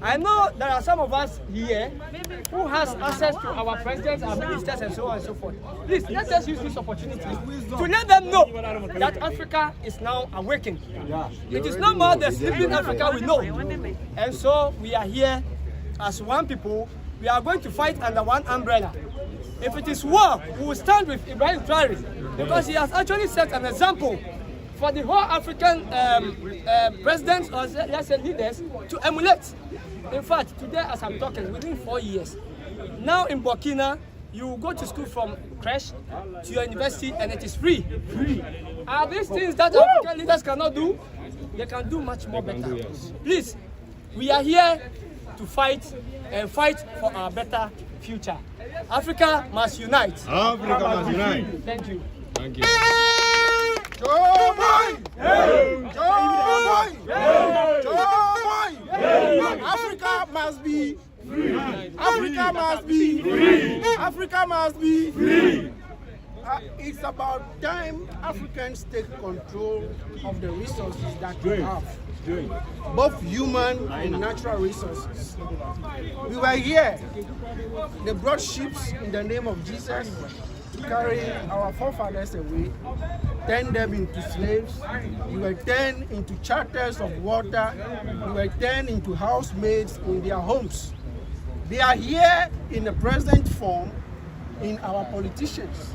I know there are some of us here who has access to our presidents, our ministers, and so on and so forth. Please, let us use this opportunity to let them know that Africa is now awakened. It is no more the sleeping Africa we know. And so we are here as one people. We are going to fight under one umbrella. If it is war, we will stand with Ibrahim Troare, because he has actually set an example for the whole African presidents, or let's say leaders, to emulate. In fact, today as I'm talking, within 4 years, now in Burkina, you go to school from creche to your university and it is free. Are these things that African leaders cannot do? They can do much more better. Please, we are here to fight and fight for our better future. Africa must unite. Africa must unite. Thank you. Thank you. Joe Boy! Joe Boy! Africa must be free. Africa must be free. Africa must be free. It's about time Africans take control of the resources that we have, both human and natural resources. We were here. They brought ships in the name of Jesus to carry our forefathers away, turn them into slaves. We were turned into charters of water. We were turned into housemaids in their homes. They are here in the present form in our politicians.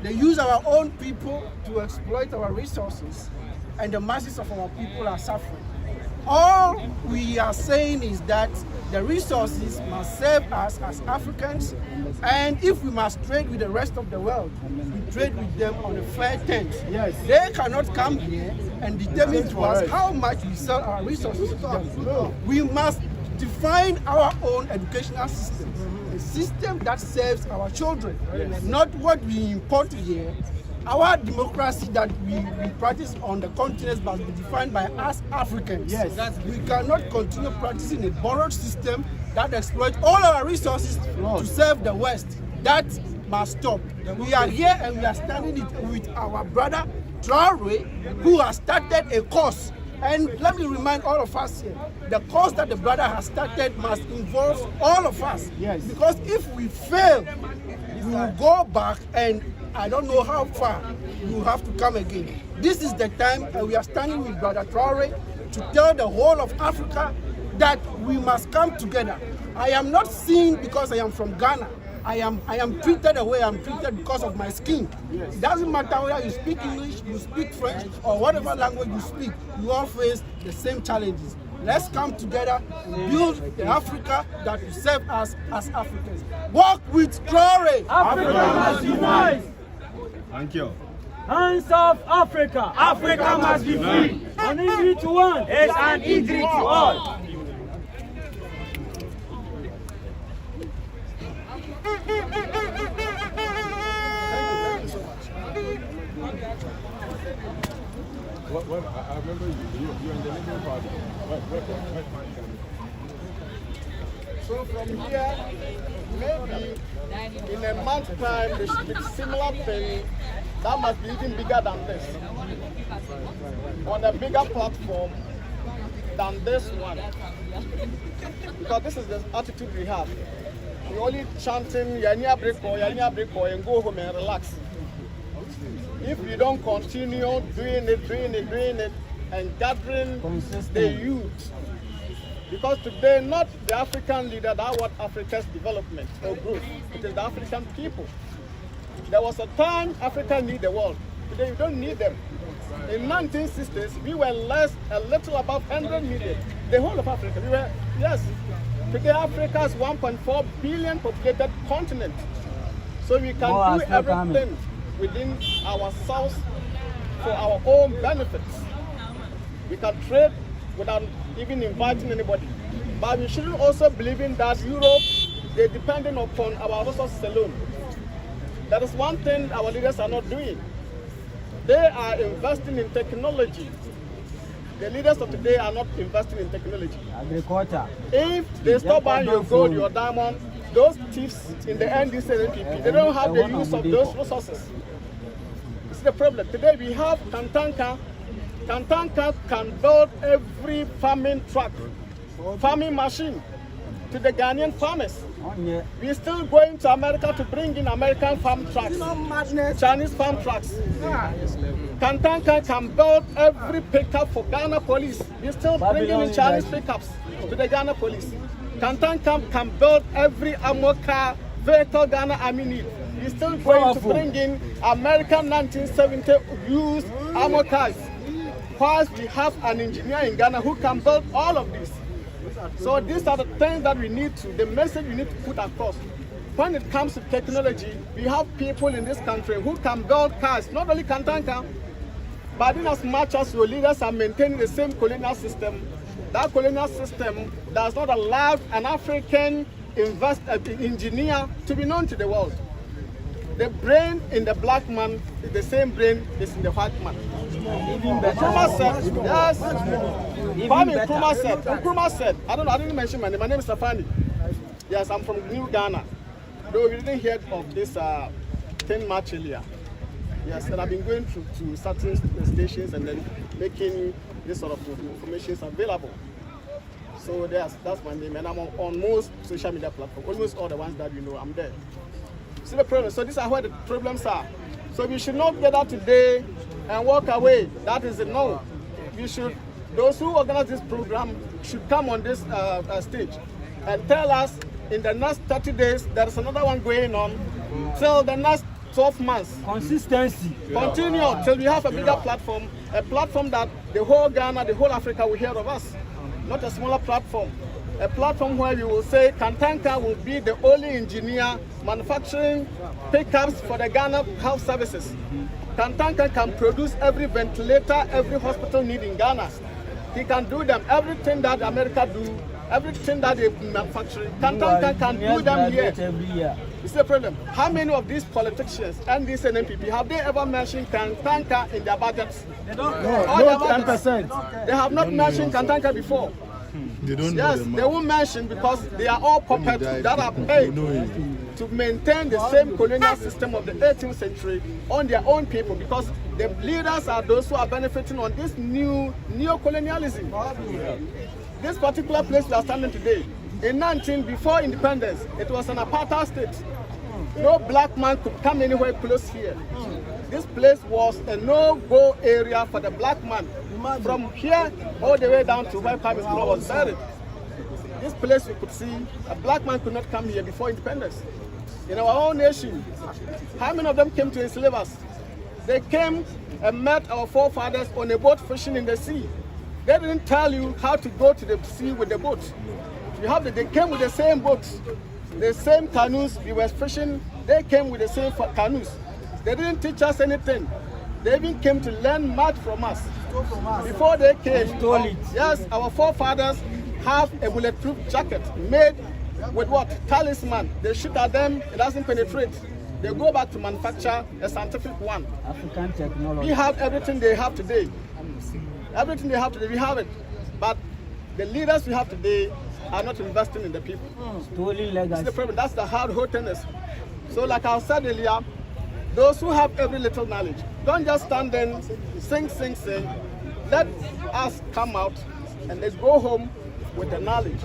They use our own people to exploit our resources, and the masses of our people are suffering. All we are saying is that the resources must serve us as Africans, and if we must trade with the rest of the world, we trade with them on a fair terms. Yes. They cannot come here and determine to us how much we sell our resources to them. We must define our own educational system, a system that serves our children, not what we import here. Our democracy that we practice on the continent must be defined by us Africans. Yes. We cannot continue practicing a borrowed system that exploits all our resources to serve the West. That must stop. We are here and we are standing with our brother Troare, who has started a course. And let me remind all of us here, the course that the brother has started must involve all of us. Yes. Because if we fail, we will go back and I don't know how far we will have to come again. This is the time we are standing with Brother Troare to tell the whole of Africa that we must come together. I am not seen because I am from Ghana. I am treated the way I am treated because of my skin. Yes. It doesn't matter whether you speak English, you speak French, or whatever language you speak, you all face the same challenges. Let's come together and build the Africa that will serve us as Africans. Walk with Troare. Africa must unite. Thank you. Hands of Africa. Africa must be free. An injury to one is an injury to all. I remember you in the Labour Party. So from here, maybe in a month's time, there should be a similar thing that must be even bigger than this, on a bigger platform than this one. Because this is the attitude we have. We're only chanting, Yanya break and go home and relax. If we don't continue doing it, and gathering the youth, because today not the African leader that want Africa's development or growth, it is the African people. There was a time Africa needed the world. Today we don't need them. In 1960s, we were a little above 100 million. The whole of Africa, we were, yes. Today Africa is 1.4 billion populated continent. So we can do everything within ourselves for our own benefits. We can trade without even inviting anybody. But we shouldn't also believe in that Europe, they're depending upon our resources alone. That is one thing our leaders are not doing. They are investing in technology. The leaders of today are not investing in technology. Agriculture. If they stop buying your gold, your diamond, those thieves in the NDC, they don't have the use of those resources. This is the problem. Today we have Kantanka. Kantanka can build every farming truck farming machine to the Ghanaian farmers. We're still going to America to bring in American farm trucks, Chinese farm trucks. Kantanka can build every pickup for Ghana police. We're still bringing in Chinese pickups to the Ghana police. Kantanka can build every armor car vehicle Ghana Army needs. We're still going to bring in American 1970 used armor cars. Whilst we have an engineer in Ghana who can build all of this. So these are the things that we need to, the message we need to put across. When it comes to technology, we have people in this country who can build cars, not only Kantanka, but in as much as your leaders are maintaining the same colonial system, that colonial system does not allow an African engineer to be known to the world. The brain in the black man is the same brain is in the white man. Nkrumah said, yes. Nkrumah said, I didn't mention my name. My name is Safani. Yes, I'm from New Ghana. Though we didn't hear of this 10 March earlier. Yes, and I've been going to certain stations and then making this sort of information available. So that's my name, and I'm on most social media platforms, almost all the ones that you know, I'm there. See the problem? So these are where the problems are. So we should not get out today and walk away. That is a no. Those who organize this program should come on this stage and tell us in the next 30 days there is another one going on till the next 12 months. Consistency. Continue till we have a bigger platform, a platform that the whole Ghana, the whole Africa will hear of us. Not a smaller platform. A platform where we will say Kantanka will be the only engineer manufacturing pickups for the Ghana health services. Kantanka can produce every ventilator, every hospital need in Ghana. He can do them. Everything that America do, everything that they manufacture, Kantanka can do them here. It's the problem. How many of these politicians and these NPP have they ever mentioned Kantanka in their budgets? They don't know. 10%. They have not mentioned Kantanka before. They don't know. Yes, they won't mention because they are all puppets that are paid to maintain the same colonial system of the 18th century on their own people, because the leaders are those who are benefiting on this new neo-colonialism. This particular place we are standing today, before independence, it was an apartheid state. No black man could come anywhere close here. This place was a no-go area for the black man. From here all the way down to where Kwame Nkrumah was buried. This place we could see, a black man could not come here before independence. In our own nation, how many of them came to enslave us? They came and met our forefathers on a boat fishing in the sea. They didn't tell you how to go to the sea with the boat. They came with the same boats, the same canoes we were fishing. They came with the same canoes. They didn't teach us anything. They even came to learn much from us. Before they came, yes, our forefathers have a bulletproof jacket made with what? Talisman. They shoot at them, it doesn't penetrate. They go back to manufacture a scientific one. African technology. We have everything they have today. Everything they have today, we have it. But the leaders we have today are not investing in the people. Stolen legacy. That's the problem. That's the hard whole tennis. So like I said earlier, those who have every little knowledge, don't just stand there, sing. Let us come out and let's go home with the knowledge.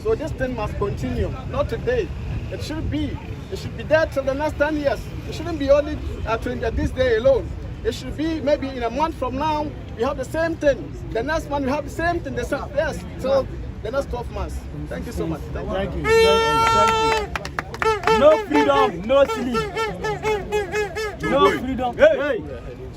So this thing must continue, not today. It should be there till the next 10 years. It shouldn't be only this day alone. It should be maybe in a month from now, we have the same thing. The next month we have the same thing. Yes, till the next 12 months. Thank you so much. Thank you. No freedom, no sleep. No freedom. Hey!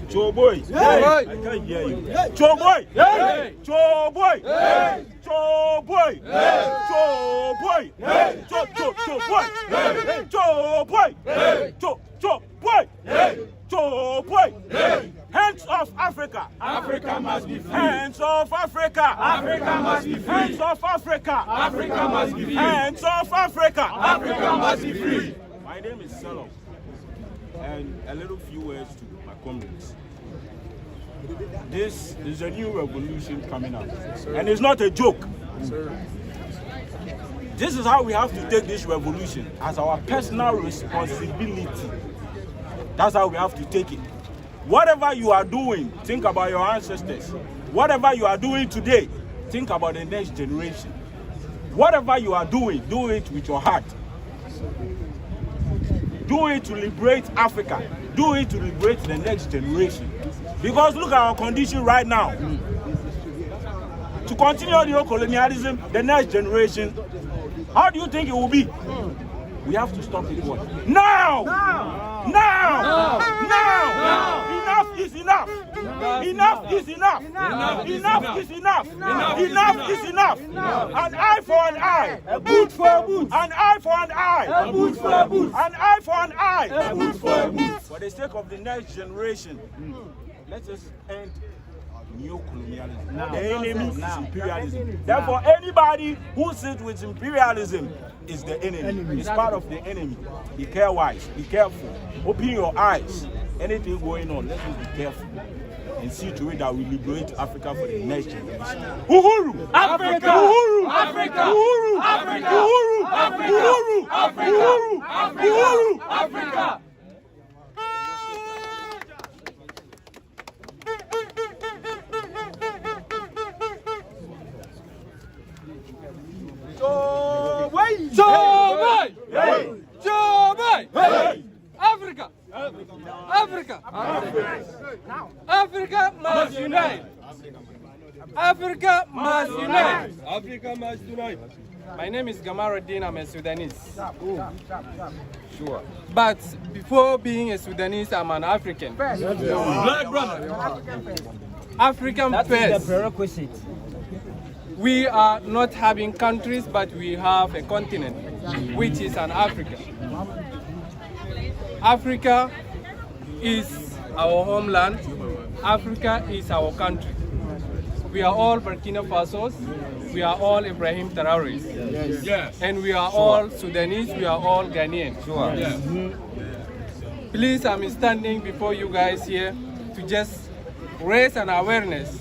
Choboy! Hey! I can't hear you. Choboy! Hey! Choboy! Hey! Choboy! Hey! Choboy! Hey! Choboy! Hey! Choboy! Hey! Choboy! Hey! Choboy! Hey! Hands off Africa! Africa must be free! Hands off Africa! Africa must be free! Hands off Africa! Africa must be free! Hands off Africa! Africa must be free! My name is Salom, and a little few words to my comrades. This is a new revolution coming up, and it's not a joke. This is how we have to take this revolution, as our personal responsibility. That's how we have to take it. Whatever you are doing, think about your ancestors. Whatever you are doing today, think about the next generation. Whatever you are doing, do it with your heart. Do it to liberate Africa. Do it to liberate the next generation. Because look at our condition right now. To continue the colonialism, the next generation, how do you think it will be? We have to stop it. What? Now! Now! Now! Enough is enough! Enough is enough! Enough is enough! Enough is enough! An eye for an eye! A boot for a boot! An eye for an eye! A boot for a boot! An eye for an eye! A boot for a boot! For the sake of the next generation, let us end neo-colonialism. The enemy is imperialism. Therefore, anybody who sits with imperialism is the enemy. It's part of the enemy. Be careful. Be careful. Open your eyes. Anything going on, let us be careful and see to it that we liberate Africa for the next generation. Uhuru! Africa! Uhuru! Africa! Uhuru! Africa! Uhuru! Africa! Uhuru! Africa! Uhuru! Africa! Uhuru! Africa! Africa! Africa! Africa must unite! Africa must unite! Africa must unite. My name is Gamaruddin. I'm a Sudanese. Sure. But before being a Sudanese, I'm an African. Black brother. African That's first. the prerequisite. We are not having countries, but we have a continent, which is an Africa. Africa is our homeland. Africa is our country. We are all Burkina Fasos. We are all Ibrahim Troares. Yes. And we are all Sudanese. We are all Ghanaian. Sure. Yes. Please, I'm standing before you guys here to just raise an awareness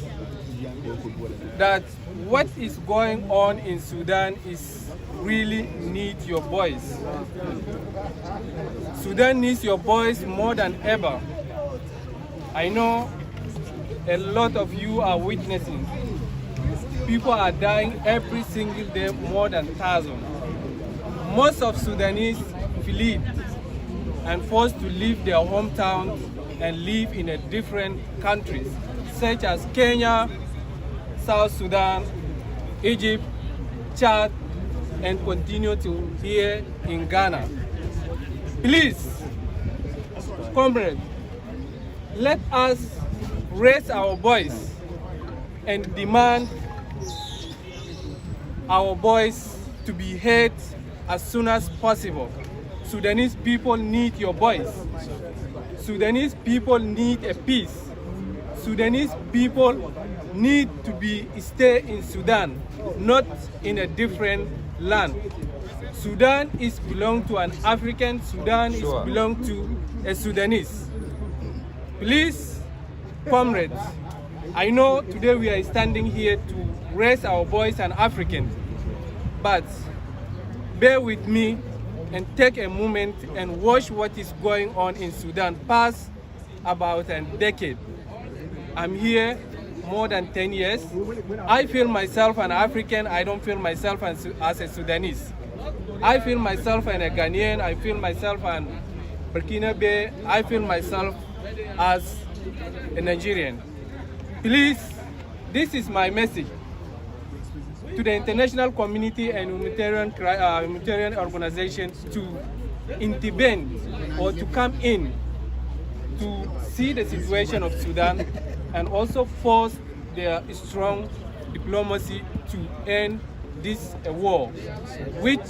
that what is going on in Sudan is really need your voice. Sudan needs your voice more than ever. I know a lot of you are witnessing. People are dying every single day, more than 1,000. Most of Sudanese fled and forced to leave their hometown and live in a different countries, such as Kenya, South Sudan, Egypt, Chad, and continue to here in Ghana. Please, comrades, let us raise our voice and demand our voice to be heard as soon as possible. Sudanese people need your voice. Sudanese people need a peace. Sudanese people need to stay in Sudan, not in a different land. Sudan is belong to an African. Sudan is belong to a Sudanese. Please, comrades, I know today we are standing here to raise our voice as Africans, but bear with me and take a moment and watch what is going on in Sudan past about a decade. I'm here more than 10 years. I feel myself an African. I don't feel myself as a Sudanese. I feel myself an a Ghanaian. I feel myself an Burkina Faso. I feel myself as a Nigerian. Please, this is my message to the international community and humanitarian organizations to intervene or to come in to see the situation of Sudan and also force their strong diplomacy to end this war, which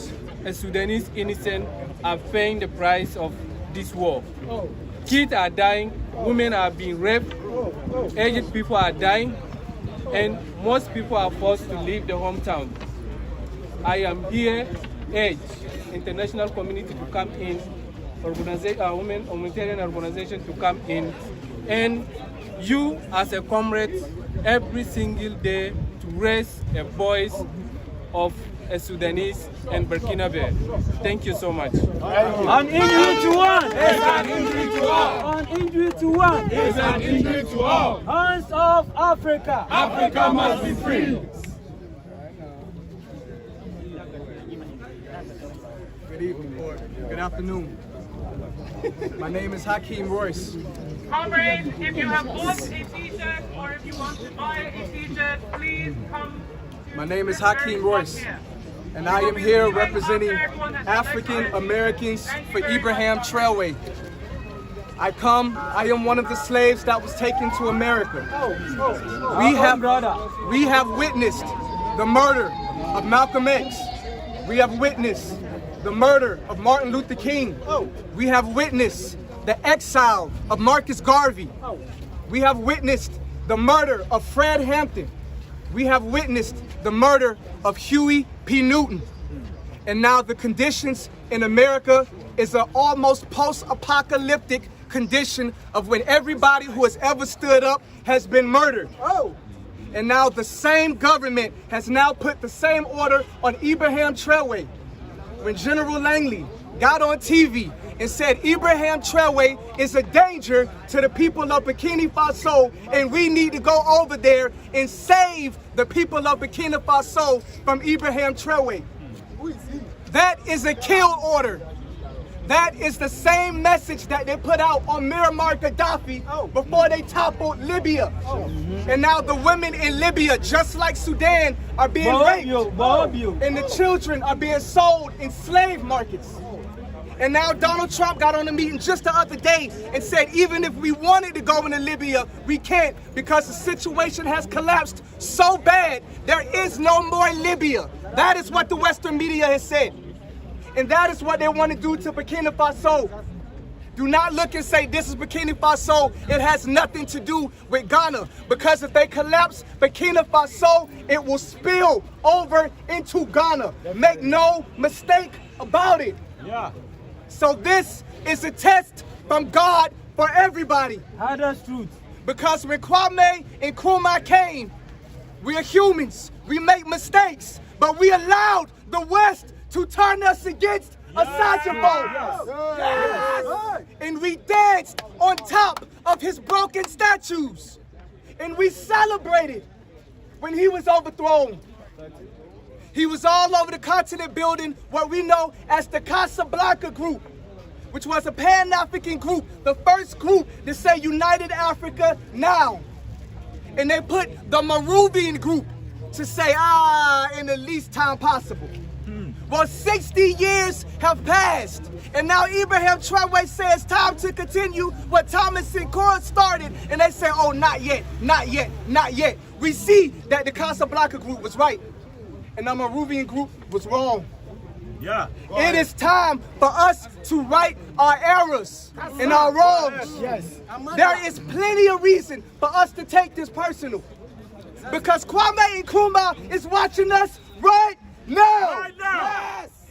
a Sudanese innocent are paying the price of this war. Kids are dying, women are being raped, aged people are dying, and most people are forced to leave the hometown. I am here, urge international community to come in, women humanitarian organization to come in, and you as a comrade every single day to raise a voice of a Sudanese and Burkina Faso. Thank you so much. An injury to one is an injury to all. An injury to one Is an injury to all. Hands off Africa. Africa must be free. Good evening, or good afternoon. My name is Hakeem Royce. Comrades, if you have bought a t-shirt or if you want to buy a t-shirt, please come. My name is Hakeem Royce, and I am here representing African Americans for Ibrahim Troare. I am one of the slaves that was taken to America. We have witnessed the murder of Malcolm X. We have witnessed the murder of Martin Luther King. We have witnessed the exile of Marcus Garvey. We have witnessed the murder of Fred Hampton. We have witnessed the murder of Huey P. Newton. And now the conditions in America is an almost post-apocalyptic condition of when everybody who has ever stood up has been murdered. And now the same government has now put the same order on Ibrahim Troare. When General Langley got on TV and said Ibrahim Troare is a danger to the people of Burkina Faso and we need to go over there and save the people of Burkina Faso from Ibrahim Troare. That is a kill order. That is the same message that they put out on Muammar Gaddafi before they toppled Libya. And now the women in Libya, just like Sudan, are being raped. And the children are being sold in slave markets. And now Donald Trump got on a meeting just the other day and said even if we wanted to go into Libya, we can't because the situation has collapsed so bad, there is no more Libya. That is what the Western media has said. And that is what they want to do to Burkina Faso. Do not look and say this is Burkina Faso. It has nothing to do with Ghana. Because if they collapse Burkina Faso, it will spill over into Ghana. Make no mistake about it. So this is a test from God for everybody. That's truth. Because when Kwame and Nkrumah came, we are humans. We make mistakes. But we allowed the West to turn us against a Yes. And we danced on top of his broken statues. And we celebrated when he was overthrown. He was all over the continent building what we know as the Casablanca Group, which was a Pan-African group, the first group to say United Africa now. And they put the Moravian Group to say, in the least time possible. Well, 60 years have passed, and now Ibrahim Troare says time to continue what Thomas Sankara started, and they say, oh, not yet, not yet, not yet. We see that the Casablanca Group was right, and the Moravian Group was wrong. It is time for us to right our errors and our wrongs. There is plenty of reason for us to take this personal, because Kwame Nkrumah is watching us right now.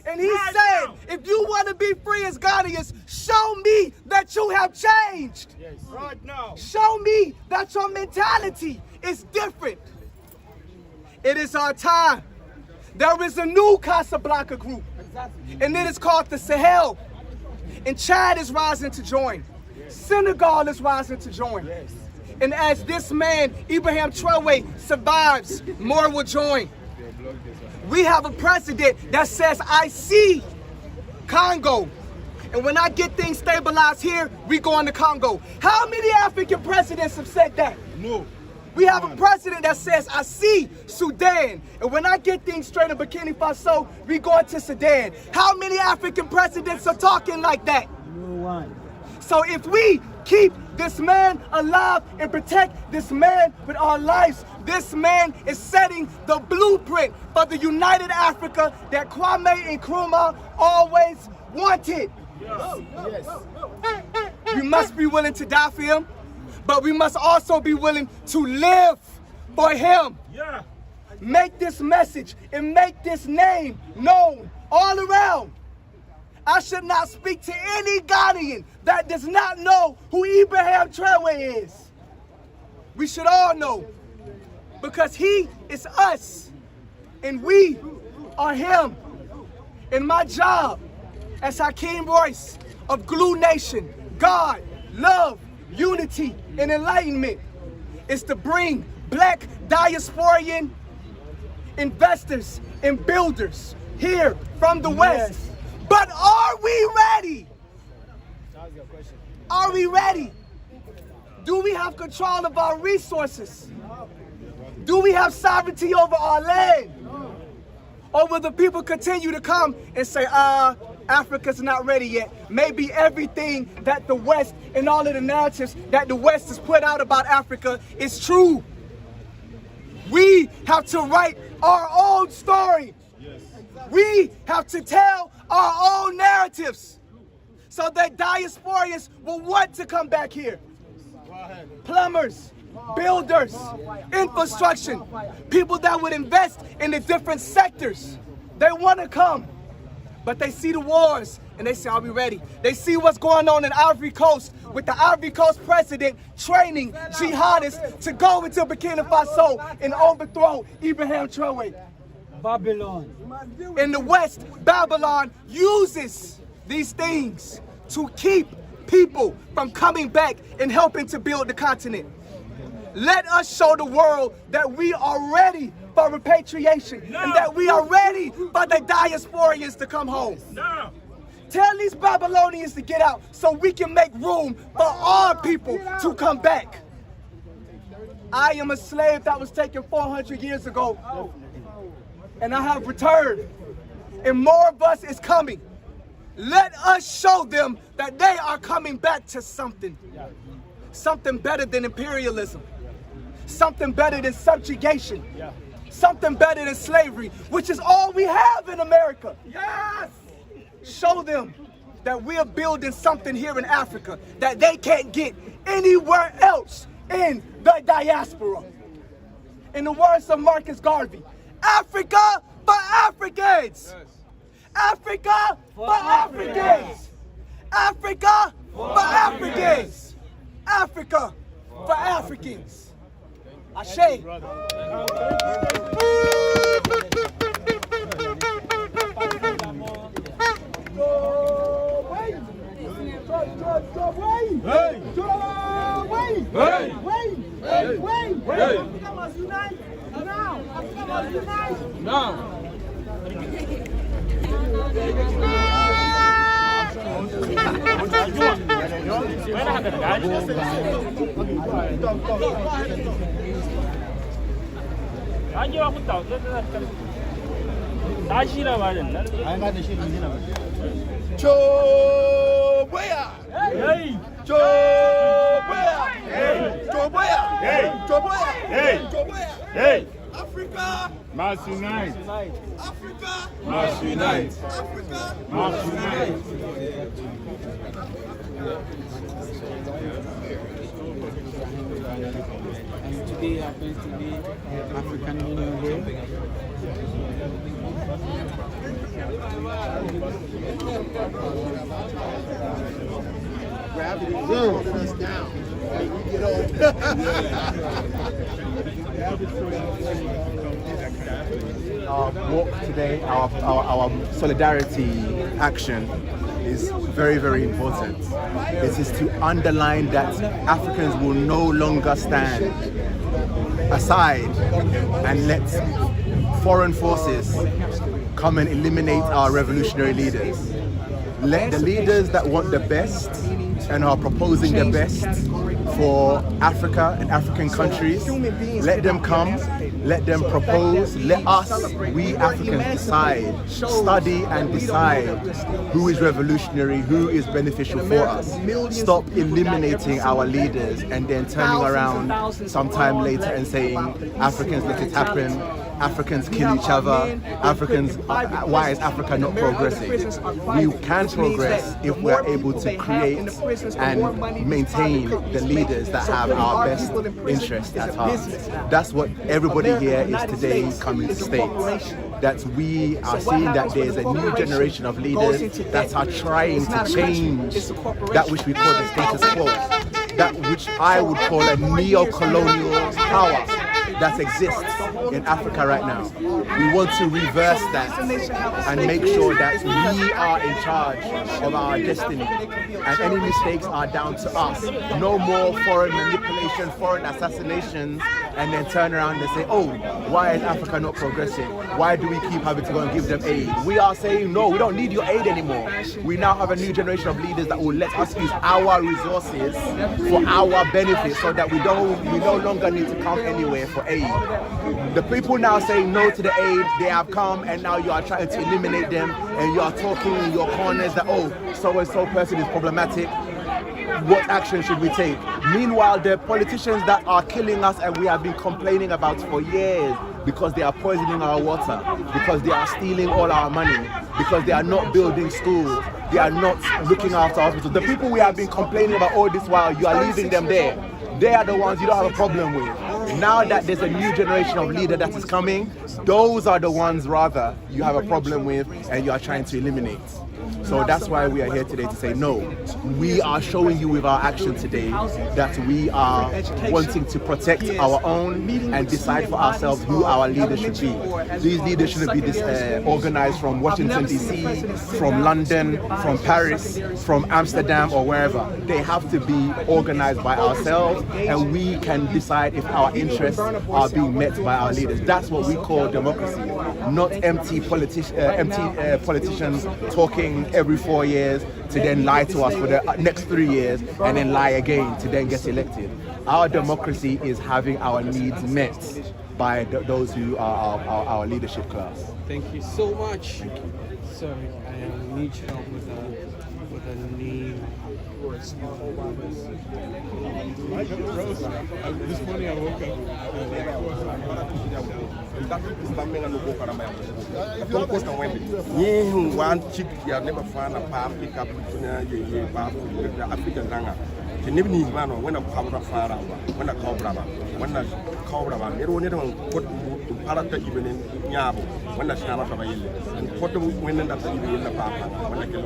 And he said, if you want to be free as Ghanaians, show me that you have changed. Right now. Show me that your mentality is different. It is our time. There is a new Casablanca Group, and it is called the Sahel. And Chad is rising to join. Senegal is rising to join. And as this man, Ibrahim Troare, survives, more will join. We have a president that says, I see Congo. And when I get things stabilized here, we go into Congo. How many African presidents have said that? No. We have a president that says, I see Sudan. And when I get things straight in Burkina Faso, we go into Sudan. How many African presidents are talking like that? No one. So if we keep this man alive and protect this man with our lives, this man is setting the blueprint for the United Africa that Kwame Nkrumah always wanted. We must be willing to die for him, but we must also be willing to live for him. Make this message and make this name known all around. I should not speak to any Ghanaian that does not know who Ibrahim Troare is. We should all know, because he is us and we are him. And my job as Hakeem Royce of Glue Nation, God, Love, Unity, and Enlightenment is to bring black diasporian investors and builders here from the West. But are we ready? Are we ready? Do we have control of our resources? Do we have sovereignty over our land? Or will the people continue to come and say, Africa's not ready yet? Maybe everything that the West and all of the narratives that the West has put out about Africa is true. We have to write our own story. We have to tell our own narratives so that diasporians will want to come back here. Plumbers, builders, infrastructure, people that would invest in the different sectors. They want to come, but they see the wars and they say, are we ready? They see what's going on in Ivory Coast with the Ivory Coast president training jihadists to go into Burkina Faso and overthrow Ibrahim Troare. Babylon. In the West, Babylon uses these things to keep people from coming back and helping to build the continent. Let us show the world that we are ready for repatriation and that we are ready for the diasporians to come home. Tell these Babylonians to get out so we can make room for our people to come back. I am a slave that was taken 400 years ago, and I have returned, and more of us is coming. Let us show them that they are coming back to something. Something better than imperialism. Something better than subjugation. Something better than slavery, which is all we have in America. Yes! Show them that we are building something here in Africa that they can't get anywhere else in the diaspora. In the words of Marcus Garvey, Africa for Africans! Africa for Africans! Africa for Africans! Africa for Africans! Ashe. Africa must unite now! Africa must unite now! Choboya! Choboya! Choboya! Choboya! Hey! Africa Must unite. Africa Must unite. Africa Must unite. And today happens to be African Union Day. Gravity is holding us down. You know. Our walk today, our solidarity action is very, very important. It is to underline that Africans will no longer stand aside and let foreign forces come and eliminate our revolutionary leaders. Let the leaders that want the best and are proposing the best for Africa and African countries, let them come, let them propose, let us, we Africans, decide, study and decide who is revolutionary, who is beneficial for us. Stop eliminating our leaders and then turning around sometime later and saying, Africans, let it happen, Africans kill each other, Africans, why is Africa not progressing? We can progress if we're able to create and maintain the leaders that have our best interests at heart. That's what everybody here is today coming to state. That we are seeing that there's a new generation of leaders that are trying to change that which we call the status quo, that which I would call a neo-colonial power that exists in Africa right now. We want to reverse that and make sure that we are in charge of our destiny and any mistakes are down to us. No more foreign manipulation, foreign assassinations and then turn around and say, oh, why is Africa not progressing? Why do we keep having to go and give them aid? We are saying, no, we don't need your aid anymore. We now have a new generation of leaders that will let us use our resources for our benefit so that we no longer need to come anywhere for aid. The people now saying no to the aid, they have come and now you are trying to eliminate them and you are talking in your corners that, oh, so-and-so person is problematic. What action should we take? Meanwhile, the politicians that are killing us and we have been complaining about for years because they are poisoning our water, because they are stealing all our money, because they are not building schools, they are not looking after hospitals. The people we have been complaining about all this while, you are leaving them there. They are the ones you don't have a problem with. Now that there's a new generation of leader that is coming, those are the ones rather you have a problem with and you are trying to eliminate. So that's why we are here today to say no. We are showing you with our action today that we are wanting to protect our own and decide for ourselves who our leaders should be. These leaders shouldn't be organized from Washington DC, from London, from Paris, from Amsterdam or wherever. They have to be organized by ourselves and we can decide if our interests are being met by our leaders. That's what we call democracy, not empty politicians talking every 4 years to then lie to us for the next 3 years and then lie again to then get elected. Our democracy is having our needs met by those who are our leadership class. Thank you so much. Sorry, I need help with a name. This morning I woke up. One chick you have never found a palm pick up the African Ranga. The Nibnese man when a cobra far when a cobra, put Parata even in Yabo, when a Shamata and put the women that even in the Papa, when I can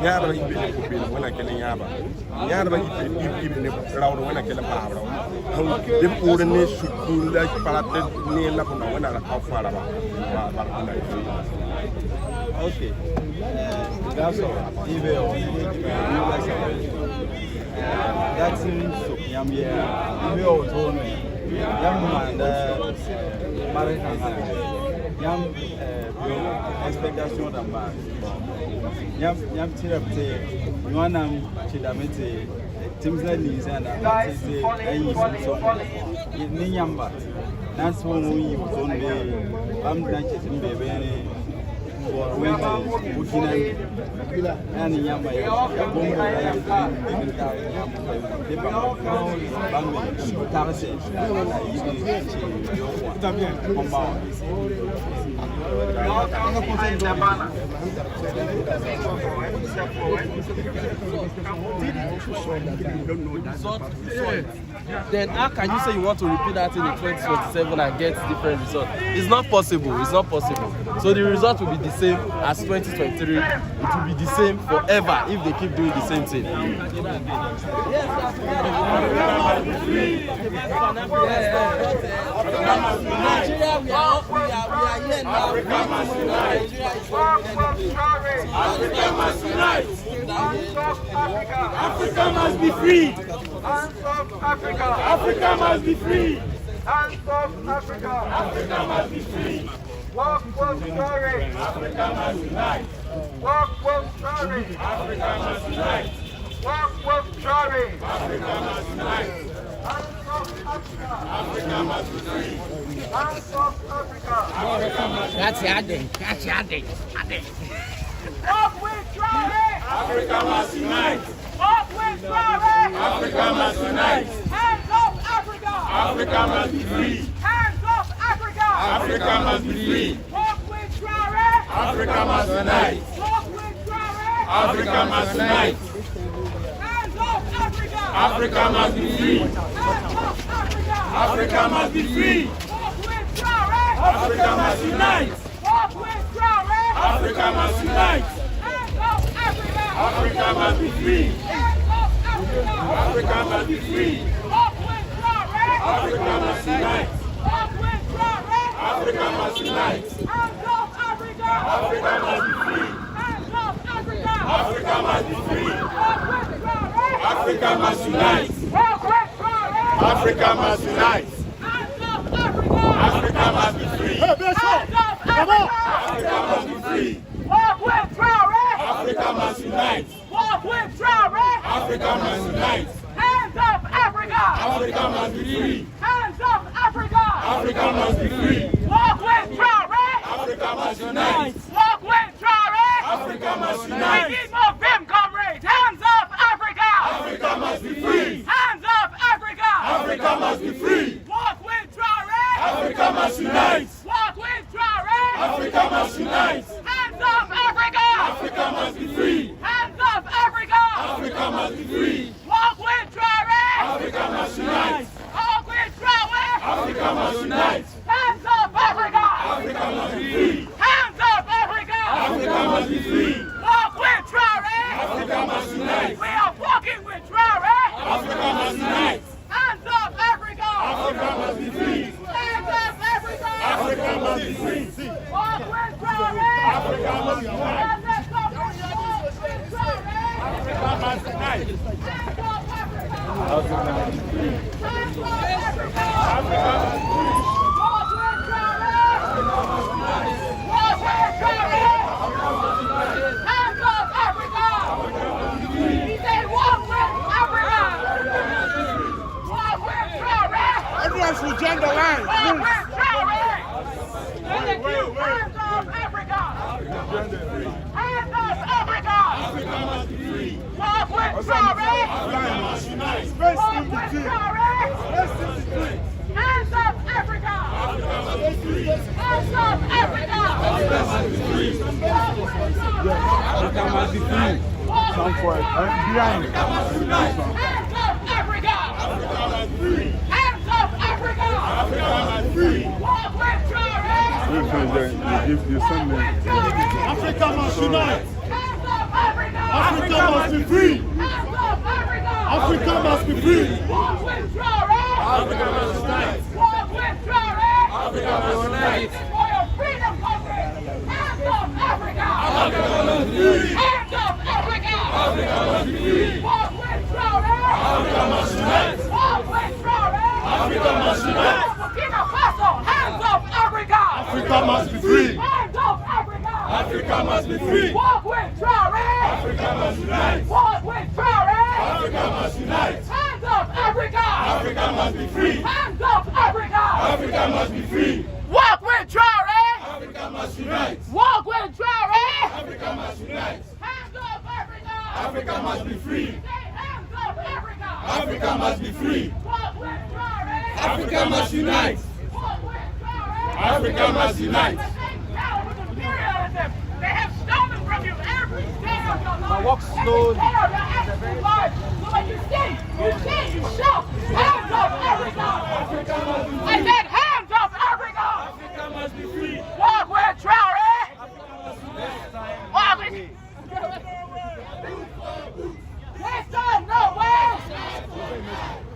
Yaba even when I can Yaba. Yaba even around when I can a Pablo. The ordinance should do like Parata near Lapona when I how far about. Okay. That's all. That's Yam expectation d'ambar. Yam tirapte, Nuanam Chidamete, Timsla Lizana, Niamba. That's when we use only branches in baby. Burkina and Yamba, then how can you say you want to repeat that in 2027 and get different results? It's not possible. It's not possible. So the result will be the same as 2023. It will be the same forever if they keep doing the same thing. Nigeria, we are here now. Africa must unite. Africa must be free. Africa must be free. Africa must be free. Walk with Troare. Africa must unite. Walk with Troare. Africa must unite. Walk with Troare. Africa must unite. Africa must be free. Hands off Africa. That's Ade. That's Ade. Walk with Troare. Africa must unite. Walk with Troare. Africa must unite. Hands off Africa. Africa must be free. Hands off Africa. Africa must be free. Walk with Troare. Africa must unite. Walk with Troare. Africa must unite. Hands off Africa. Africa must be free. Hands off Africa. Africa must be free. Walk with Troare. Africa must unite. Walk with Troare. Africa must unite. Hands off Africa. Africa must be free. Hands off Africa. Africa must be free. Walk with Troare. Africa must unite. Walk with Troare. Africa must unite. Hands off Africa. Africa must be free. Hands off Africa. Africa must be free. Walk with Troare. Africa must unite. Walk with Troare. Africa must unite. Hands up, Africa! Africa must be free. Hands up, Africa! Africa must be free. Walk with Troare! Africa must unite. Walk with Troare! Africa must unite. Hands up, Africa! Africa must be free. Hands up, Africa! Africa must be free. Walk with Troare! Africa must unite. Walk with Troare! Africa must We unite. need more Vim comrades! Hands up, Africa! Africa must be free. Hands up, Africa! Africa must be free. Walk with Troare! Africa must unite. Walk with Troare! Africa must unite. Hands up, Africa! Africa must be free. Hands up, Africa! Africa must be free. Walk with Troare! Africa must unite. Walk with Troare! Africa must unite. Hands up, Africa! Africa must be free. Hands up, Africa! Africa must be free. Walk with Troare! Africa must unite. We are walking with Troare! Africa must unite. Hands up, Africa! Africa must be free. Hands up, Africa! Africa must be free. Walk with Troare! Africa must unite. And let's go walk with Troare! Africa must unite. Hands up, Africa! Africa must be free. Hands up, Africa! Africa must be free. Walk with Troare! Walk with Troare! Hands up, Africa! He said, walk with Africa! Walk with Troare! Everyone should join the line. Walk with Troare! Hands up, Africa! Hands up, Africa! Africa must be free. Walk with Troare! Africa must unite. Walk with Troare! Hands up, Africa! Hands up, Africa! Africa must be free. Come for it. Behind. Hands up, Africa! Hands up, Africa! Walk with Troare! You send me. Africa must unite. Hands up, Africa! Africa must be free. Hands up, Africa! Africa must be free. Walk with Troare! Africa must unite. Walk with Troare! Africa must unite. For your freedom, comrades! Hands up, Africa! Africa must be free. Hands up, Africa! Africa must be free. Walk with Troare! Africa must unite. Walk with Troare! Africa must unite. Burkina Faso! Hands up, Africa! Africa must be free. Hands up, Africa! Africa must be free. Walk with Troare! Africa must unite. Walk with Troare! Africa must unite. Hands up, Africa! Africa must be free. Hands up, Africa! Africa must be free. Walk with Troare! Africa must unite. Walk with Troare! Africa must unite. Hands up, Africa! Africa must be free. Say hands up, Africa! Africa must be free. Walk with Troare! Africa must unite. Walk with Troare! Africa must unite. Now with imperialism, they have stolen from you every day of your life. walk slowly. Every day of your actual life. So when you see, you shout, hands up, Africa! I said, hands up, Africa! Africa must be free. Walk with Troare! Walk with... This time, no way!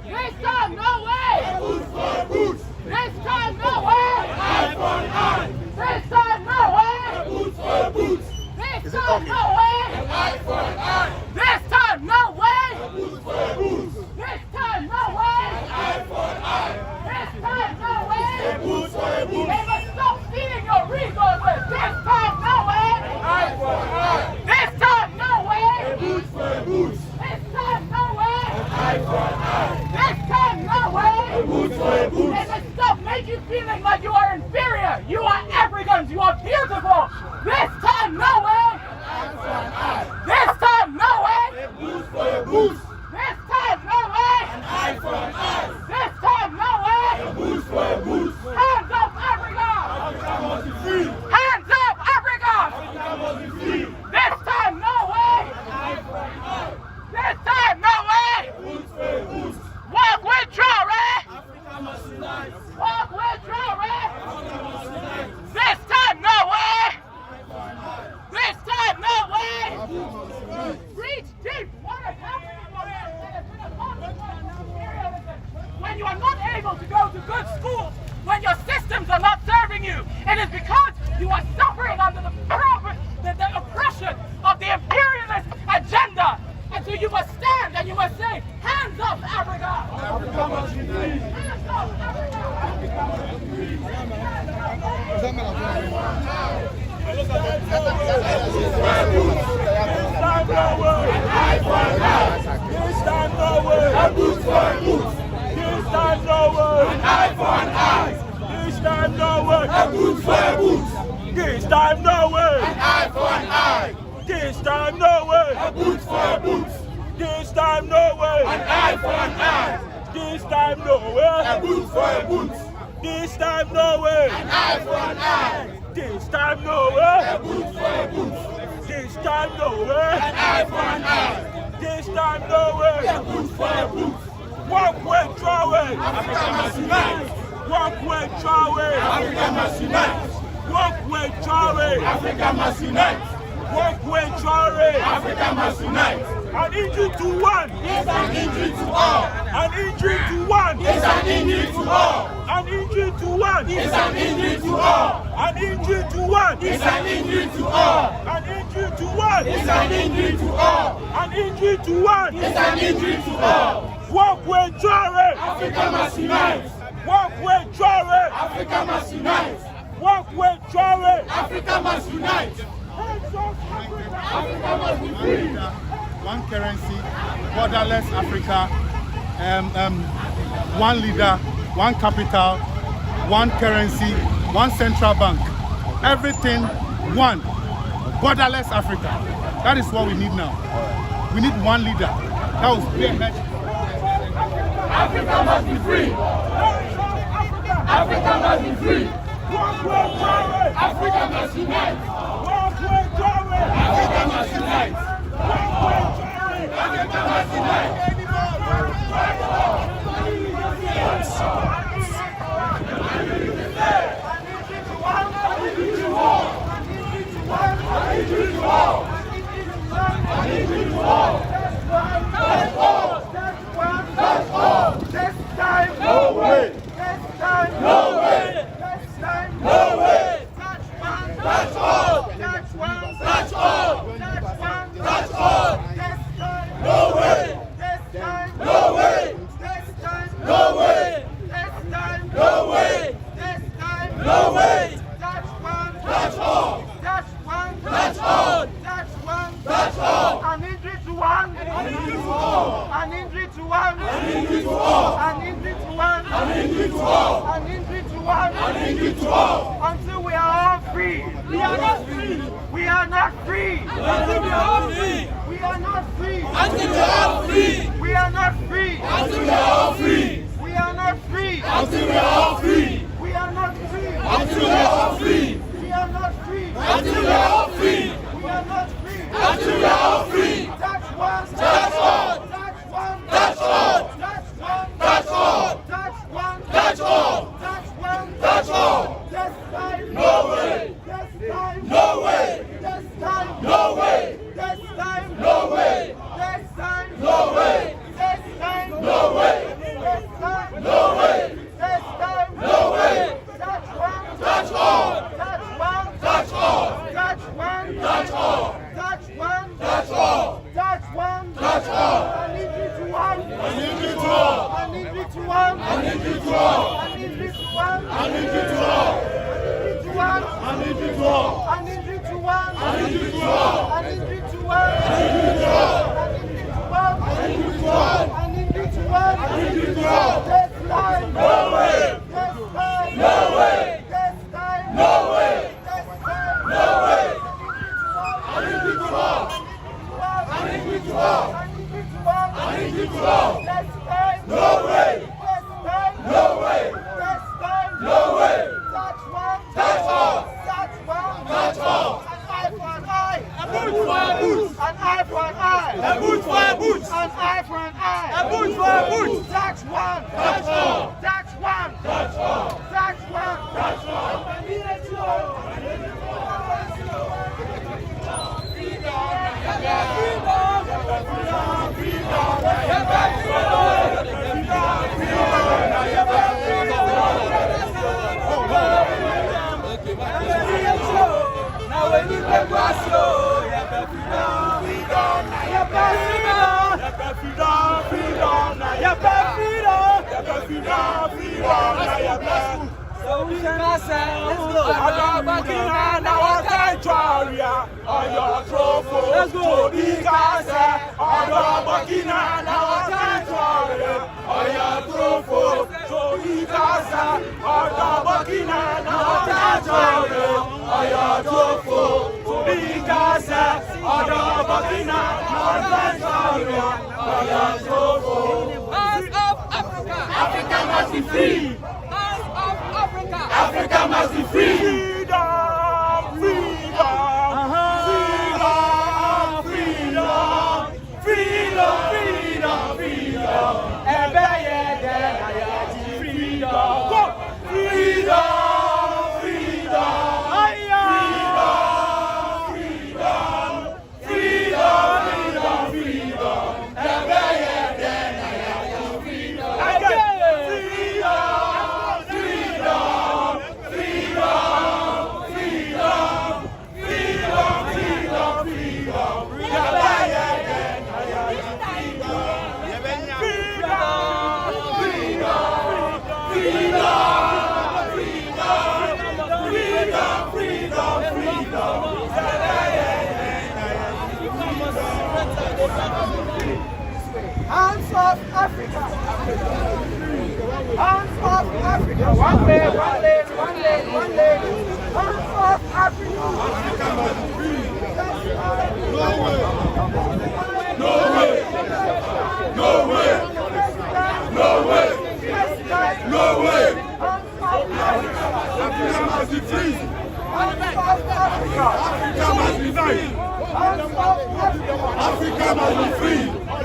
This time, no way! Boots for boots. This time, no way! Eye for eye. This time, no way! Boots for boots. This time, no way! Eye for eye. This time, no way! Boots for boots. This time, no way! Eye for eye. This time, no way! Boots for boots. They must stop stealing your resources! This time, no way! Eye for eye. This time, no way! Boots for boots. This time, no way! Eye for eye. This time, no way! Boots for boots. They must stop making you feeling like you are inferior! You are Africans! You are beautiful! This time, no way! This time, no way! Boots for boots. This time, no way! Eye for eye. This time, no way! Boots for boots. Hands up, Africa! Africa must be free. Hands up, Africa! Africa must be free. This time, no way! This time, no way! Boots for boots. Walk with Troare! Africa must unite. Walk with Troare! Africa must unite. This time, no way! This time, no way! Reach deep! What is happening for us? It has been a consequence of imperialism. When you are not able to go to good schools, when your systems are not serving you, it is because you are suffering under the oppression of the imperialist agenda. And so you must stand and you must say, hands South Africa! Africa must be free! South Africa! This time no way! An eye for an eye! This time no way! A boot for a boot! This time no way! An eye for an eye! This time no way! A boot for a boot! This time no way! An eye for an eye! This time no way! A boot for a boot! This time no way! An eye for an eye! This time no way! A boot for a boot! Walk way, Troare! Africa must unite! Walk way, Troare! Africa must unite! Walk way, Troare! Africa must unite! Walk way, Troare! Africa must unite! An injury to one is an injury to all! An injury to one is an injury to all! An injury to one is an injury to all! An injury to one is an injury to all! An injury to one is an injury to all! An injury to one is an injury to all! Walk way, Troare! Africa must unite! Walk way, Troare! Africa must unite! Walk way, Troare! Africa must unite! Africa must be free! One currency, borderless Africa, one leader, one capital, one currency, one central bank. Everything one. Borderless Africa. That is what we need now. We need one leader. That was Africa must be free! Africa must be free! Africa must unite! Africa must unite! Africa must unite! This time, no way! This time, no way! This time, no way! Touch one, touch all! Touch one, touch all! Touch one, touch all! This time, no way! This time, no way! This time, no way! This time, no way! This time, no way! Touch one, touch all! Touch one, touch all! Touch one, touch all! An injury to one! An injury to all! An injury to one! An injury to all! An injury to one! An injury to all! An injury to one! An injury to all! Until we are all free! We are not free! We are not free! Until we are all free! We are not free! Until we are all free! We are not free! Until we are all free! We are not free! Until we are all free! We are not free! Until we are all free! We are not free! Until we are all free! We are not free! Until we are all free! Touch one! Touch all! Touch one! Touch all! Touch one! Touch all! Touch one! Touch all! Touch one! Touch all! This time, no way! This time, no way! This time, no way! This time, no way! This time, no way! This time, no way! This time, no way! This time, no way! Touch one! Touch all! Touch one! Touch all! Touch one! Touch all! Touch one! Touch all! Touch one! Touch all! I need you to one! I need you to all! I need you to one! I need you to all! I need you to one! I need you to all! I need you to all! I need you to one! I need you to all! I need you to one! I need you to all! I need you to one! I need you to all! I need you to one! I need you to all! This time! No way! This time! No way! This time! No way! This time! No way! I need you to all! I need you to all! I need you to all! I need you to all! This time! No way! This time! No way! This time! No way! Touch one! Touch all! Touch one! Touch all! An eye for an eye! A boot for a boot! An eye for an eye! A boot for a boot! An eye for an eye! A boot for a boot! Touch one! Touch all! Touch one! Touch all! Touch one! Touch all! Burkina, now I Troare, your Troare. Burkina, now I Troare, your Troare. Burkina, now I Troare, your Troare. Burkina, now I Troare, your Troare. Hands off Africa! Africa must be free! Hands off Africa! Africa must be free! Freedom! Freedom! Freedom! Freedom! Freedom! Freedom! Freedom! Hands off Africa! Hands off Africa! One leg, one leg, one leg, one leg. Hands off Africa! Africa must be free! No way! No way! No way! No way! No way! Africa must be free! Hands off Africa! Africa must be free! Hands off Africa! Africa must be free!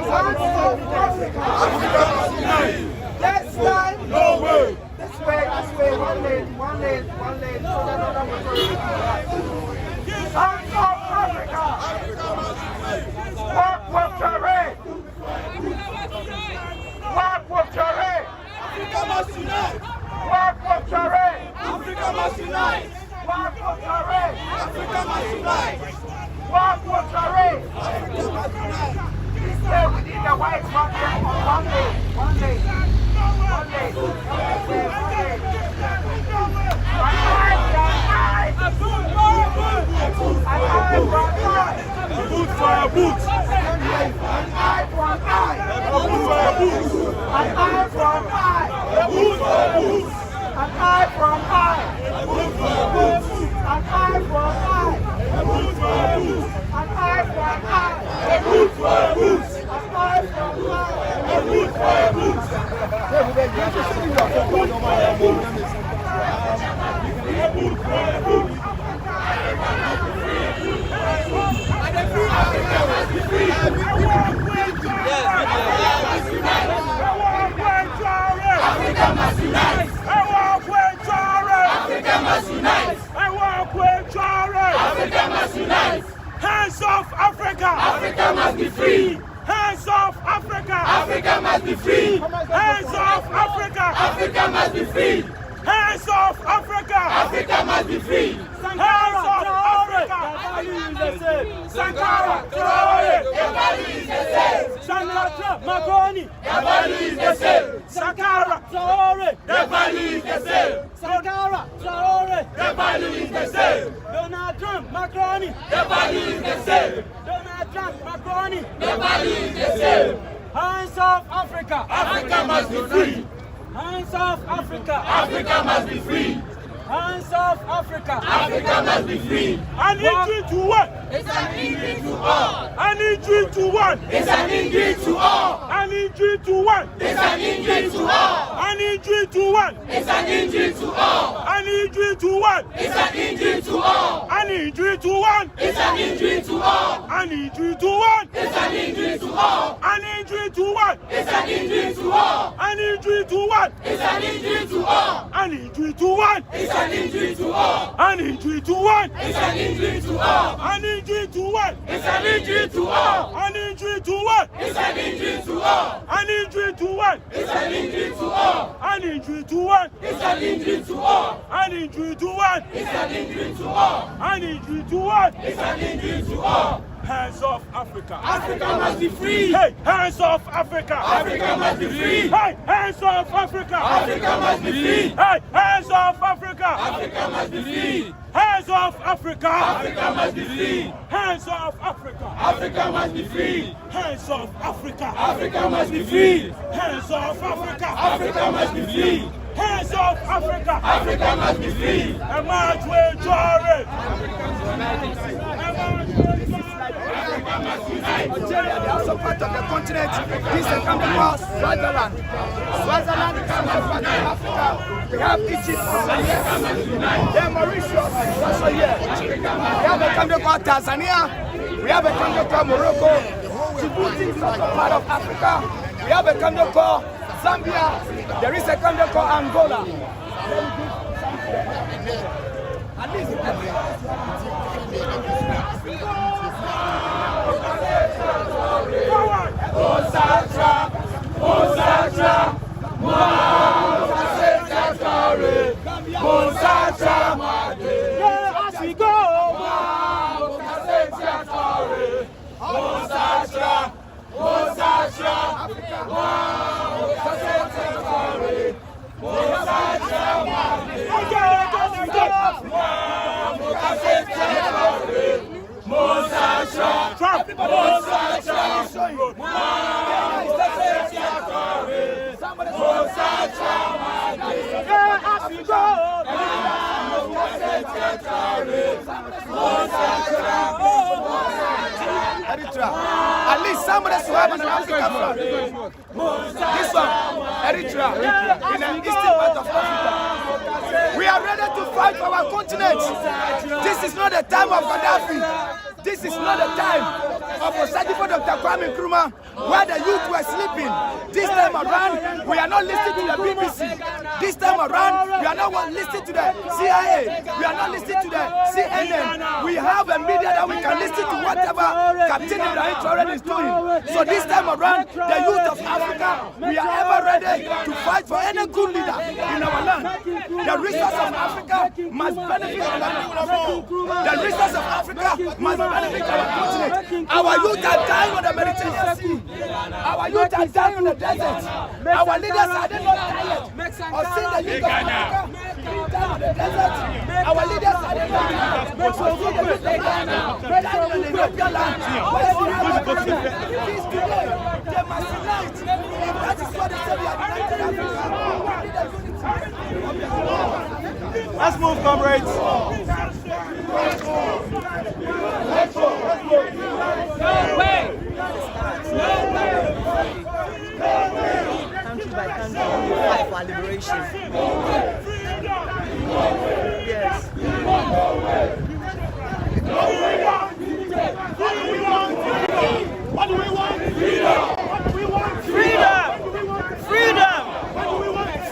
Africa must be free! Let's stand! No way! This way, one lane, one lane, one lane. So that another one goes. Hands off Africa! Walk with Troare! Walk with Troare! Africa must unite! Walk with Troare! Africa must unite! Walk with Troare! Africa must unite! Walk with Troare! Africa must unite! Stay within the white mountain for one day, one day, one day, one day. Boot for a boot! An eye for an eye! A boot for a boot! An eye for an eye! A boot for a boot! An eye for an eye! A boot for a boot! An eye for an eye! A boot for a boot! An eye for an eye! A boot for a boot! An eye for an eye! A boot for a boot! A boot for a boot! Africa must unite! I walk with Troare! Africa must unite! I walk with Troare! Africa must unite! Hands off Africa! Africa must be free! Hands off Africa! Africa must be free! Hands off Africa! Africa must be free! Hands off Africa! Africa must be free! Hands off Africa! Sankara, Troare, their value is the same. Sankara, Makoni, their value is the same. Sankara, Troare, their value is the same. Sankara, Troare, their value is the same. Donald Trump, Macron, their value is the same. Donald Trump, Macron, their value is the same. Hands off Africa! Africa must be free! Hands off Africa! Africa must be free! Hands off Africa! Africa must be free! I need you to what? It's an injury to all! I need you to what? It's an injury to all! I need you to what? It's an injury to all! I need you to what? It's an injury to all! I need you to what? It's an injury to all! I need you to what? It's an injury to all! I need you to what? It's an injury to all! I need you to what? It's an injury to all! I need you to what? It's an injury to all! I need you to what? It's an injury to all! I need you to what? It's an injury to all! I need you to what? It's an injury to all! I need you to what? It's an injury to all! I An injury to one is an injury to all. An injury to one is an injury to all. An injury to one is an injury to all. An injury to one is an injury to all. Hands off Africa. Africa must be free. Hey, hands off Africa. Africa must be free. Hey, hands off Africa. Africa must be free. Hey, hands off Africa. Africa must be free. Hands off Africa. Africa must be free. Hands off Africa. Africa must be free. Hands off Africa. Africa must be free. Hands off Africa. Africa must be free. Hands off Africa. Africa must be free. A march with Troare. Algeria, they are also part of the continent. This is a country called Swaziland. Swaziland is also part of Africa. We have Egypt also here. Then Mauritius is also here. We have a country called Tanzania. We have a country called Morocco. Djibouti is also part of Africa. We have a country called Zambia. There is a country called Angola. At least Osatra, Osatra, Osatra, as we go, Osatra, Osatra, at least somebody should have an African flag. This one, Eritrea, in the eastern part of Africa. We are ready to fight for our continent. This is not the time of Gaddafi. This is not the time of searching for Dr. Nkrumah, where the youth were sleeping. This time around, we are not listening to the BBC. This time around, we are not listening to the CIA. We are not listening to the CNN. We have a media that we can listen to whatever Captain Ibrahim Troare is doing. So this time around, the youth of Africa, we are ever ready to fight for any good leader in our land. The resources of Africa must benefit our land. The resources of Africa must benefit our continent. Our youth are dying on the Mediterranean Sea. Our youth are dying on the desert. Our leaders are not tired of seeing the youth of Africa being dying on the desert. Our leaders are not tired of seeing the youth of Africa dying on the Ethiopian land. Peace today, they must unite. That is what they say we are united Africa. Let's move, comrades. Country by country, we fight for our liberation. Yes. What do we want? Freedom! Freedom! Freedom!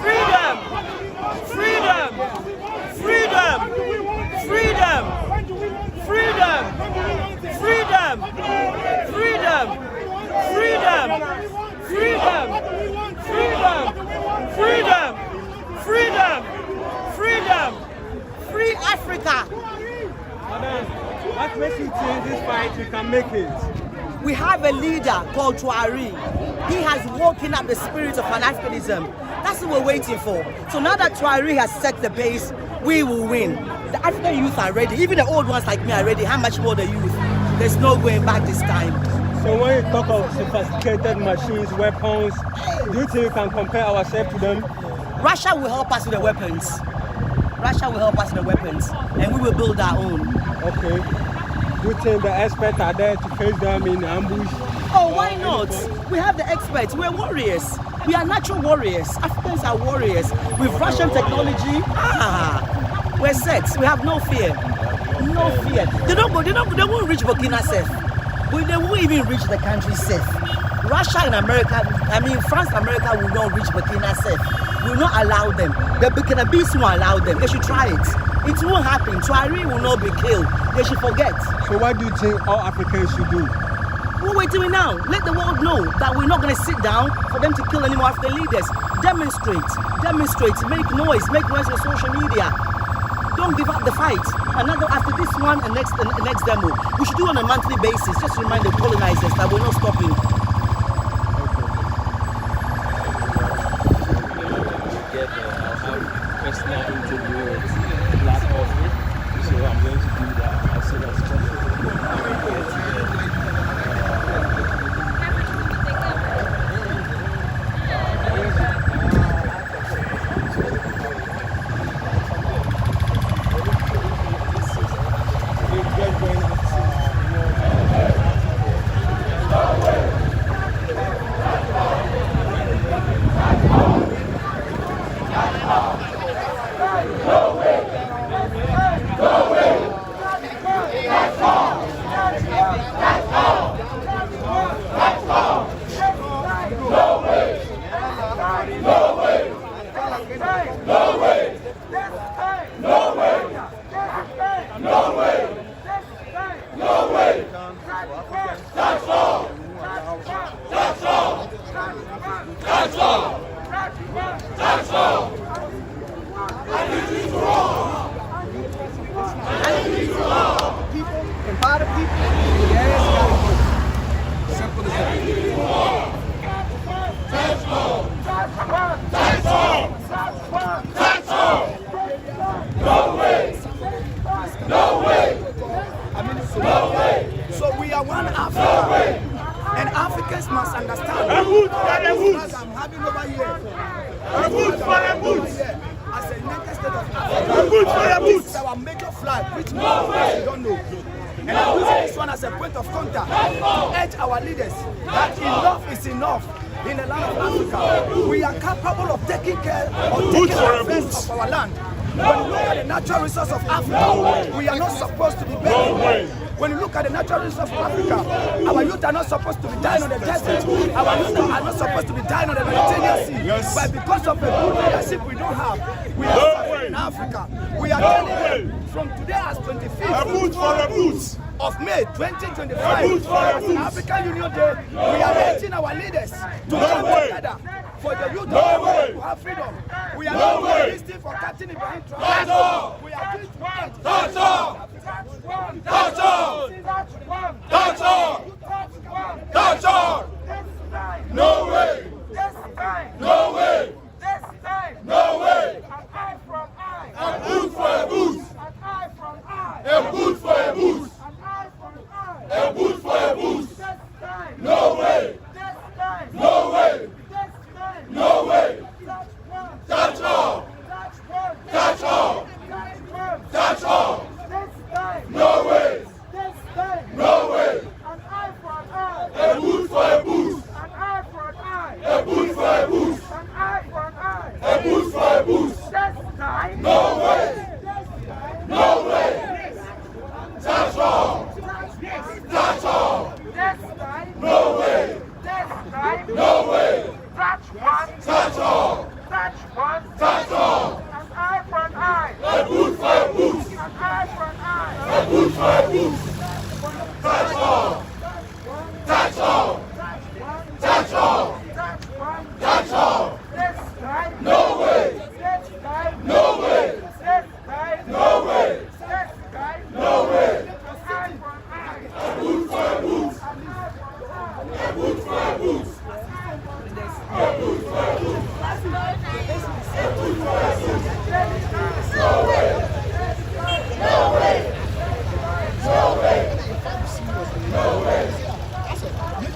Freedom! Freedom! Freedom! Freedom! Freedom! Freedom! Freedom! Freedom! Freedom! Freedom! Freedom! Freedom! Free Africa! What makes you think this fight we can make it? We have a leader called Troare. He has woken up the spirit of Pan-Africanism. That's what we're waiting for. So now that Troare has set the pace, we will win. The African youth are ready. Even the old ones like me are ready. How much more the youth? There's no going back this time. So when you talk of sophisticated machines, weapons, do you think we can compare ourselves to them? Russia will help us with the weapons. Russia will help us with the weapons, and we will build our own. Okay. Do you think the experts are there to face them in ambush? Oh, why not? We have the experts. We're warriors. We are natural warriors. Africans are warriors. With Russian technology, we're set. We have no fear. No fear. They won't reach Burkina safe. They won't even reach the country safe. Russia and America, France and America will not reach Burkina safe. We will not allow them. The Burkinabes won't allow them. They should try it. It won't happen. Troare will not be killed. They should forget. So what do you think all Africans should do? What we're doing now, let the world know that we're not going to sit down for them to kill any more African leaders. Demonstrate, make noise on social media. Don't give up the fight. Another after this one and next demo. We should do it on a monthly basis, just to remind the colonizers that we're not stopping. Personal interview with Black Coffee, so I'm going to do that as soon as possible. So we are one Africa, and Africans must understand. I'm having over here. As a United States of Africa, this is our major flag, which most of us don't know. And I'm using this one as a point of contact to urge our leaders that enough is enough. In the land of Africa, we are capable of taking care of affairs of our land. When you look at the natural resources of Africa, we are not supposed to be begging. When you look at the natural resources of Africa, our youth are not supposed to be dying on the desert. Our youth are not supposed to be dying on the Mediterranean Sea. Yes. But because of the good leadership we don't have, we are suffering in Africa. We are telling them from today as 25th of May 2025, as an African Union Day, we are urging our leaders to come together for the youth to have freedom. We are not listening for Captain Ibrahim Troare. We are going to no way! No way! No way! An eye for an eye! A boot for a boot! An eye for an eye! A boot for a boot! An eye for an eye! A boot for a boot! No way! No way! No way! Touch all! Touch all! Touch all! No way! No way! An eye for an eye! A boot for a boot! An eye for an eye! A boot for a boot! An eye for an eye! A boot for a boot! No way! No way! Touch all! Touch all! No way! No way! Touch one! Touch all! Touch one! Touch all! An eye for an eye! A boot for a boot! An eye for an eye! A boot for a boot! Touch all! Touch all! Touch all! Touch all! No way! No way! No way! No way! A boot for a boot! A boot for a boot! A boot for a boot! A boot for a boot! No way! No way! No way! No way!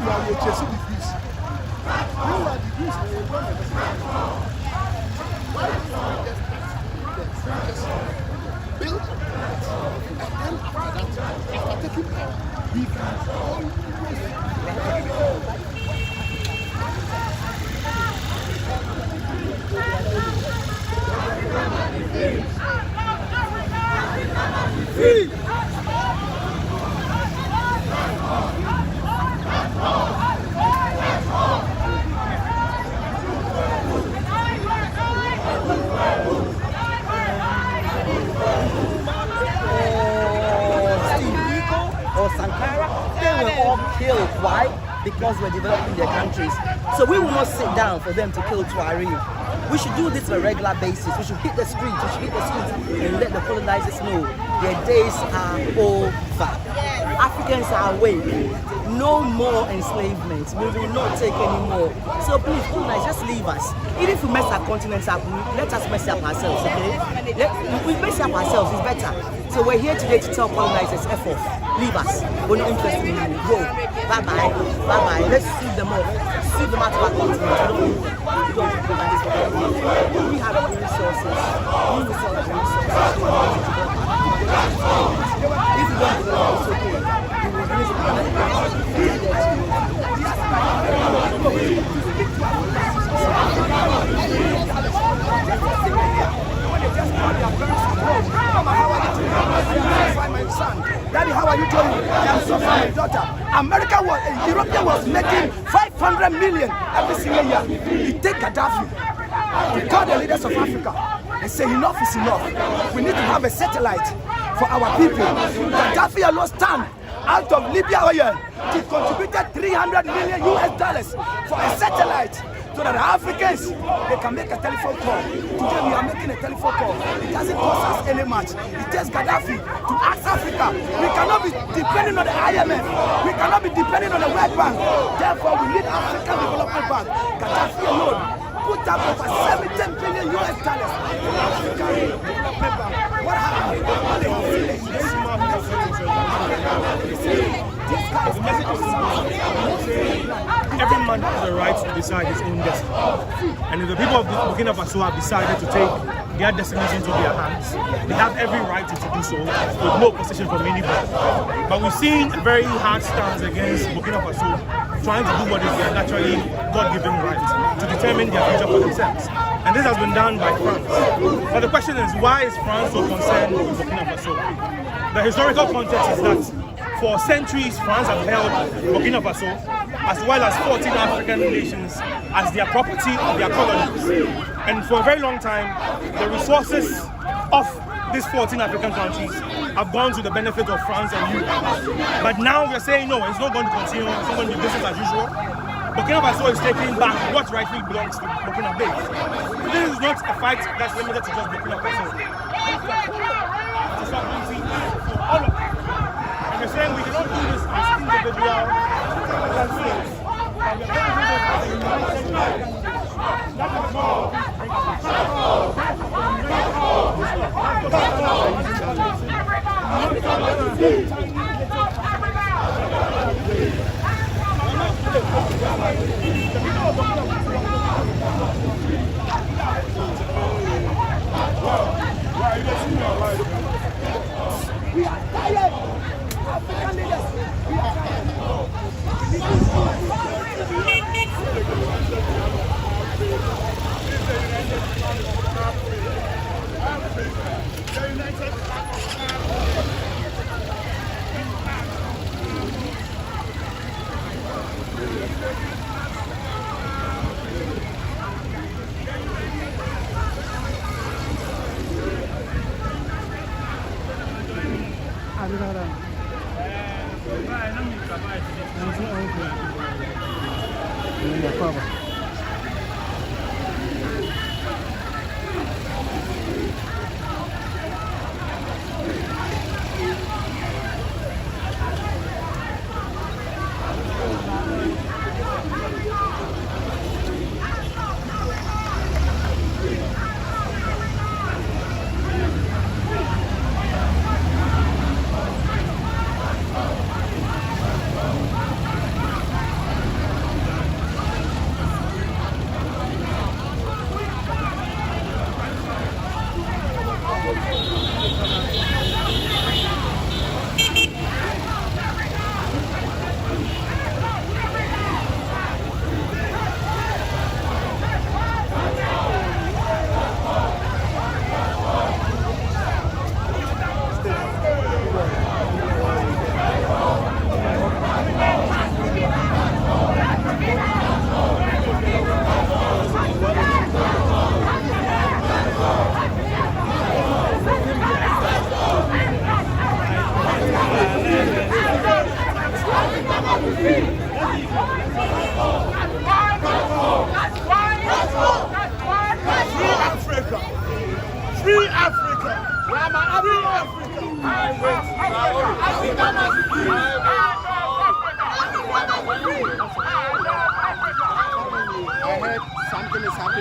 You are chasing the goose. You are the goose. Why do you just build and then after taking power, we can always was Sankara, they were all killed. Why? Because we're developing their countries. So we will not sit down for them to kill Troare. We should do this on a regular basis. We should hit the streets. We should hit the streets and let the colonizers know their days are over. Africans are awake. No more enslavement. We will not take any more. So please, colonizers, just leave us. Even if we mess our continents up, let us mess up ourselves, okay? We mess up ourselves, it's better. So we're here today to tell colonizers, F off. Leave us. We're not interested in you. Go. Bye-bye. Bye-bye. Let's sue them off. Sue them out of our continent. We don't do that. We have the resources. We will sell the resources. If we don't do that, it's okay. We will use Daddy, how are you doing? I'm so fine, my daughter. Europe was making 500 million every single year. You take Gaddafi, you call the leaders of Africa and say enough is enough. We need to have a satellite for our people. Gaddafi alone stand out of Libya oil. He contributed $300 million US for a satellite so that the Africans, they can make a telephone call. Today we are making a telephone call. It doesn't cost us any much. It takes Gaddafi to ask Africa. We cannot be depending on the IMF. We cannot be depending on the World Bank. Therefore, we need African Development Bank. Gaddafi alone put up over $17 billion US for African Development Bank. What happened? Every man has the right to decide his own destiny. And if the people of Burkina Faso have decided to take their destinies into their hands, they have every right to do so with no opposition from anybody. But we've seen a very hard stance against Burkina Faso trying to do what is their naturally God-given right to determine their future for themselves. And this has been done by France. But the question is, why is France so concerned with Burkina Faso? The historical context is that for centuries, France has held Burkina Faso, as well as 14 African nations, as their property, their colonies. And for a very long time, the resources of these 14 African countries have gone to the benefit of France and you. But now we're saying, no, it's not going to continue, it's not going to be business as usual. Burkina Faso is taking back what rightfully belongs to Burkina Faso. This is not a fight that's limited to just Burkina Faso. It's a sovereignty for all of us. We're saying we cannot do this as individual states. And we're going to do this as a united nation. That is all. We are tired. African leaders, we are tired.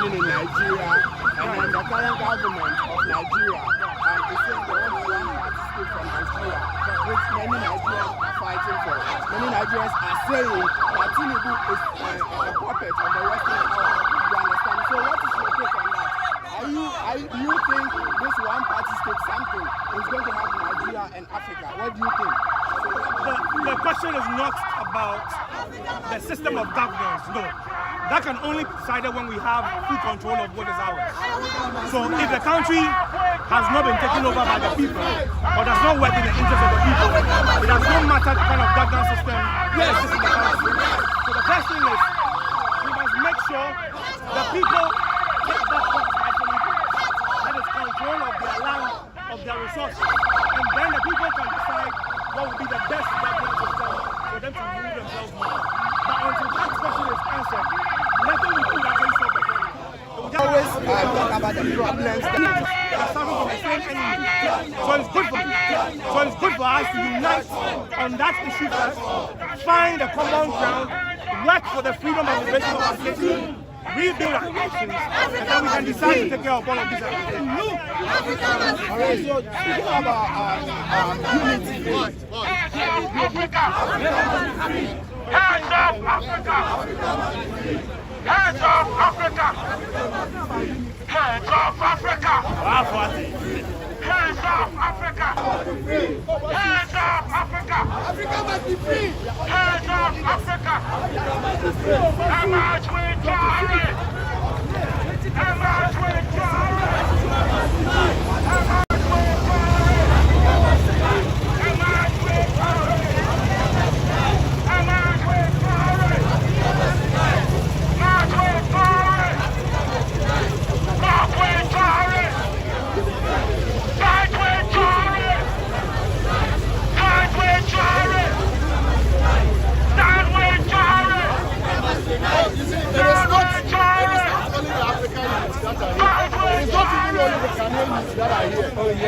happening in Nigeria, and then the current government of Nigeria is saying they want to participate from Nigeria, which many Nigerians are fighting for. Many Nigerians are saying that Tinubu is a puppet of the Western power. You understand? So what is your take on that? Do you think this one-party state something is going to happen in Nigeria and Africa? What do you think? The question is not about the system of governance, no. That can only be decided when we have full control of what is ours. So if the country has not been taken over by the people, or does not work in the interest of the people, it does not matter the kind of governance system that exists in the country. So the first thing is, we must make sure the people get that that is control of their land, of their resources, and then the people can decide what would be the best governance system for them to rule themselves more. But until that question is answered, nothing will do that can solve the problem. Always talk about the problems that are starting from the same enemy. So it's good for us to unite on that issue first, find a common ground, work for the freedom and liberation of our city, rebuild our nations, and then we can decide to take care of all of these things. Alright, so speaking about unity. Africa! Hands up, Africa! Hands up, Africa! Hands up, Africa! Hands up, Africa! Hands up, Africa! Africa must be free! Hands up, Africa! Emerge with Troare! Emerge with Troare!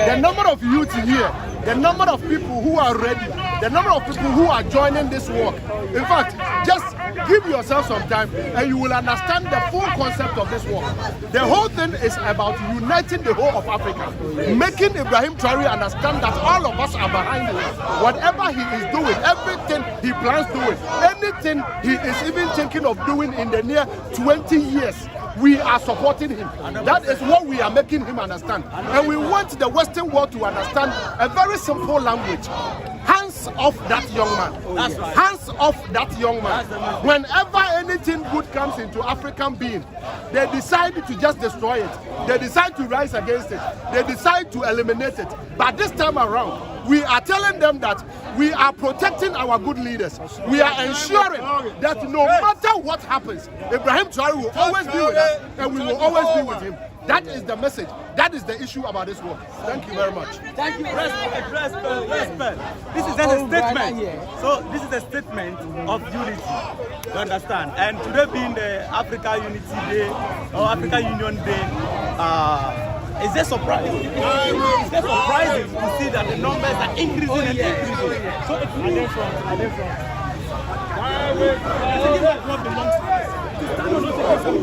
The number of youth here, the number of people who are ready, the number of people who are joining this work. In fact, just give yourself some time and you will understand the full concept of this work. The whole thing is about uniting the whole of Africa, making Ibrahim Troare understand that all of us are behind him. Whatever he is doing, everything he plans doing, anything he is even thinking of doing in the near 20 years, we are supporting him. That is what we are making him understand. And we want the Western world to understand a very simple language. Hands off that young man. That's right. Hands off that young man. Whenever anything good comes into African being, they decide to just destroy it. They decide to rise against it. They decide to eliminate it. But this time around, we are telling them that we are protecting our good leaders. We are ensuring that no matter what happens, Ibrahim Troare will always be with us and we will always be with him. That is the message. That is the issue about this work. Thank you very much. Thank you. Respect. This is just a statement. So this is a statement of unity. You understand? And today being the Africa Unity Day or Africa Union Day, it's just surprising. It's just surprising to see that the numbers are increasing and increasing. So it's really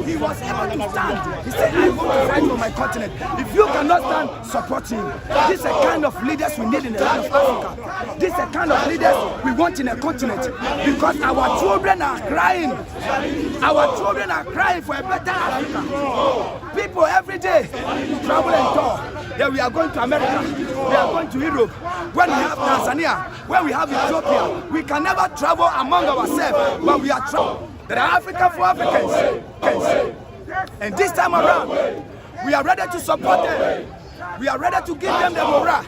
He was able to stand. He said, I'm going to fight for my continent. If you cannot stand, support him. This is the kind of leaders we need in the land of Africa. This is the kind of leaders we want in a continent. Because our children are crying. Our children are crying for a better Africa. People every day travel and talk. Then we are going to America. We are going to Europe. When we have Tanzania, when we have Ethiopia, we can never travel among ourselves, but we are traveling. There are Africa for Africans. And this time around, we are ready to support them. We are ready to give them the morale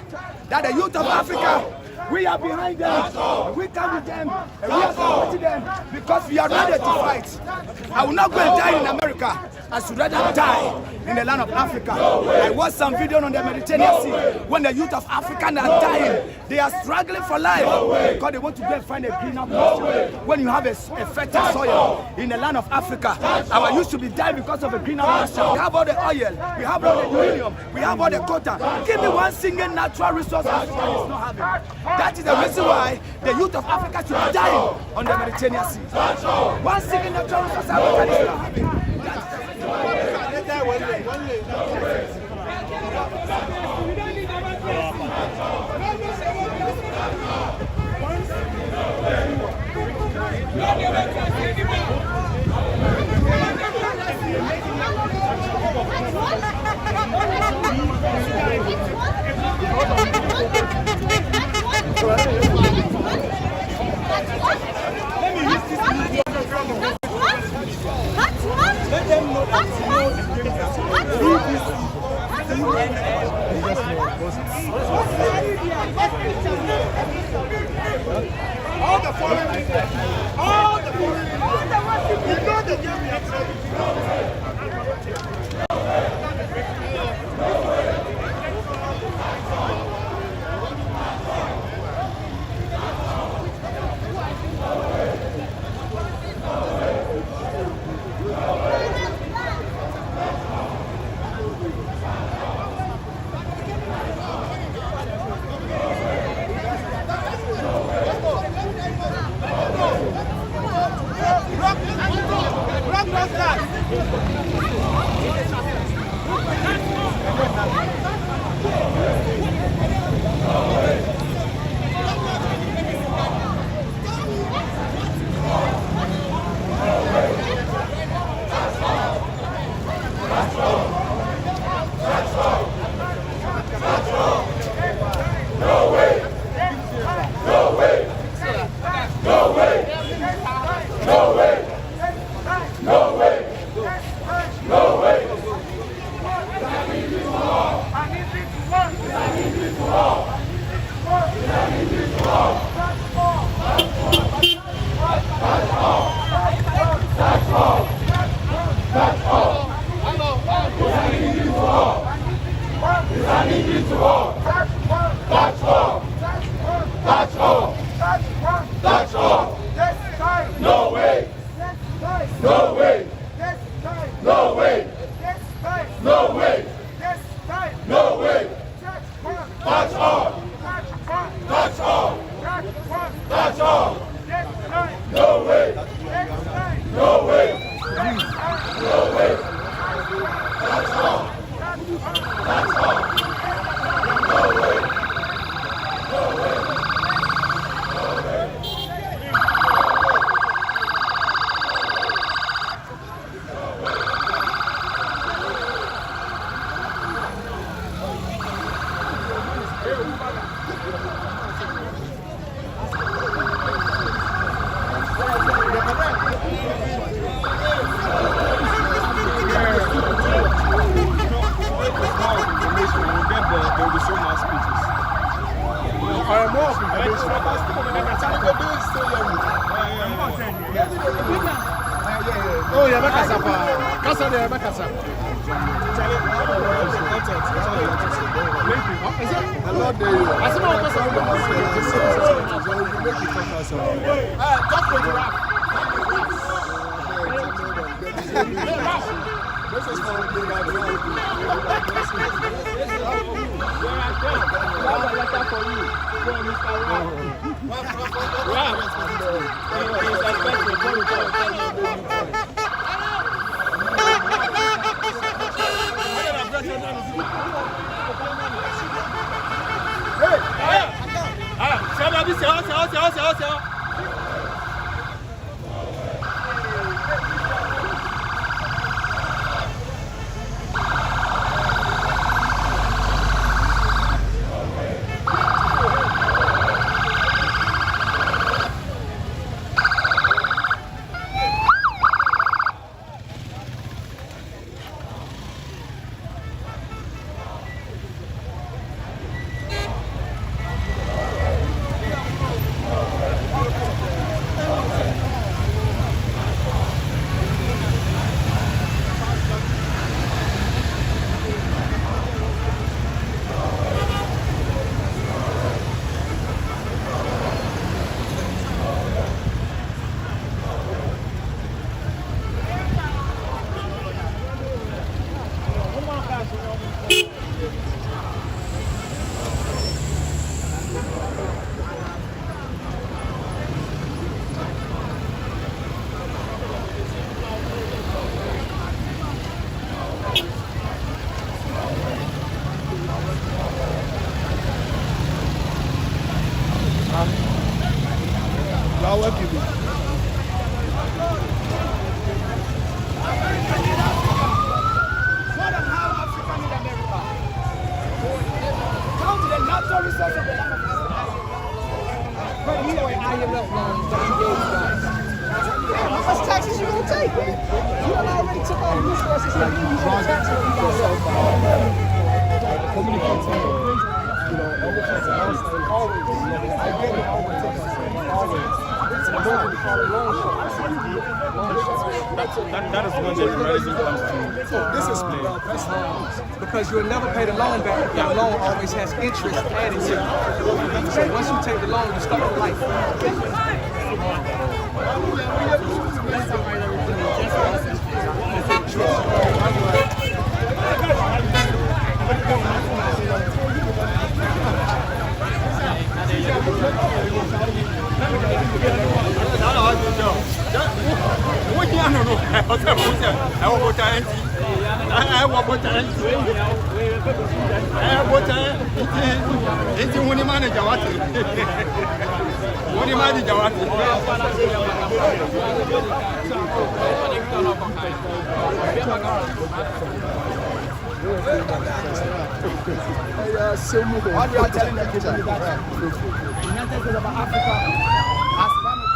that the youth of Africa, we are behind them. We come with them and we are supporting them because we are ready to fight. I will not go and die in America. I should rather die in the land of Africa. I watched some video on the Mediterranean Sea when the youth of Africa are dying. They are struggling for life because they want to go and find a greener pasture. When you have a fertile soil in the land of Africa, our youth should be dying because of a greener pasture. We have all the oil, we have all the uranium, we have all the quota. Give me one single natural resource Africa is not having. That is the reason why the youth of Africa should be dying on the Mediterranean Sea. One single natural resource Africa is not having. Oh, yeah, Casa de Macasa. You are well given. More than how Africa need America. Down to the natural resource of the land of Africa. But you know IMF loans that you gave guys. How much taxes you gonna take? You already took all the resources and you should tax it on yourself. That is when the realism comes to This is personal because you'll never pay the loan back if that loan always has interest added to it. So once you take the loan, you start your life. What we are telling the kids that United States of Africa has come to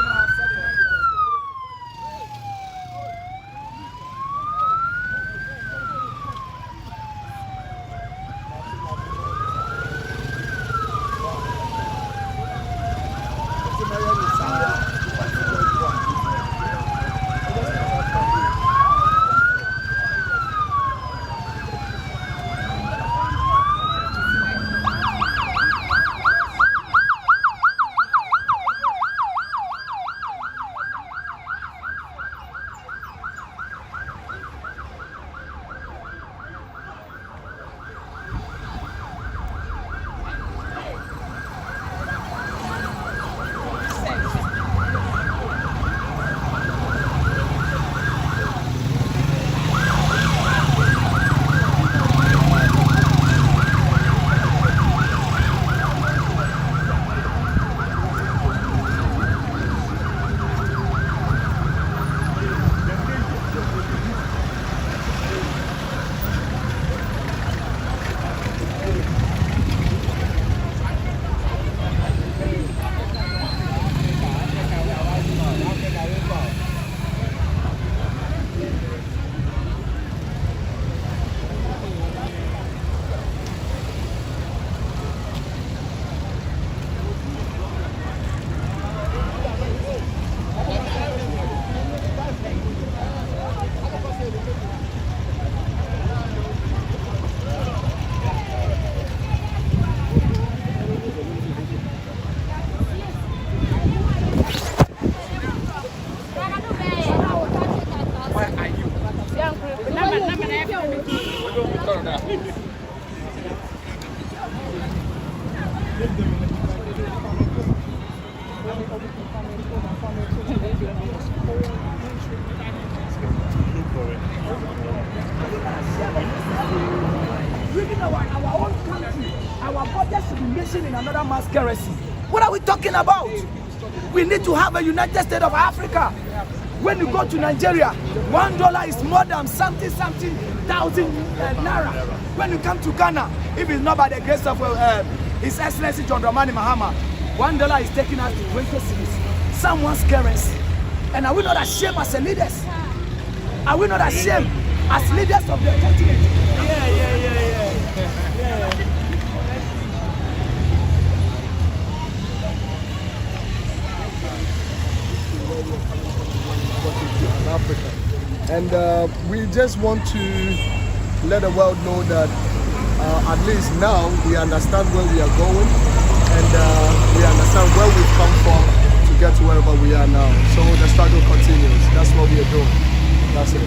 our own country, our budget should be missing in another mass currency. What are we talking about? We need to have a United States of Africa. When you go to Nigeria, $1 is more than something thousand naira. When you come to Ghana, if it's not by the grace of His Excellency John Dramani Mahama, $1 is taking us to 20 cities. Someone's currency. And are we not ashamed as leaders? Are we not ashamed as leaders of the continent? Africa. And we just want to let the world know that at least now we understand where we are going and we understand where we've come from to get to wherever we are now. So the struggle continues. That's what we are doing. That's it.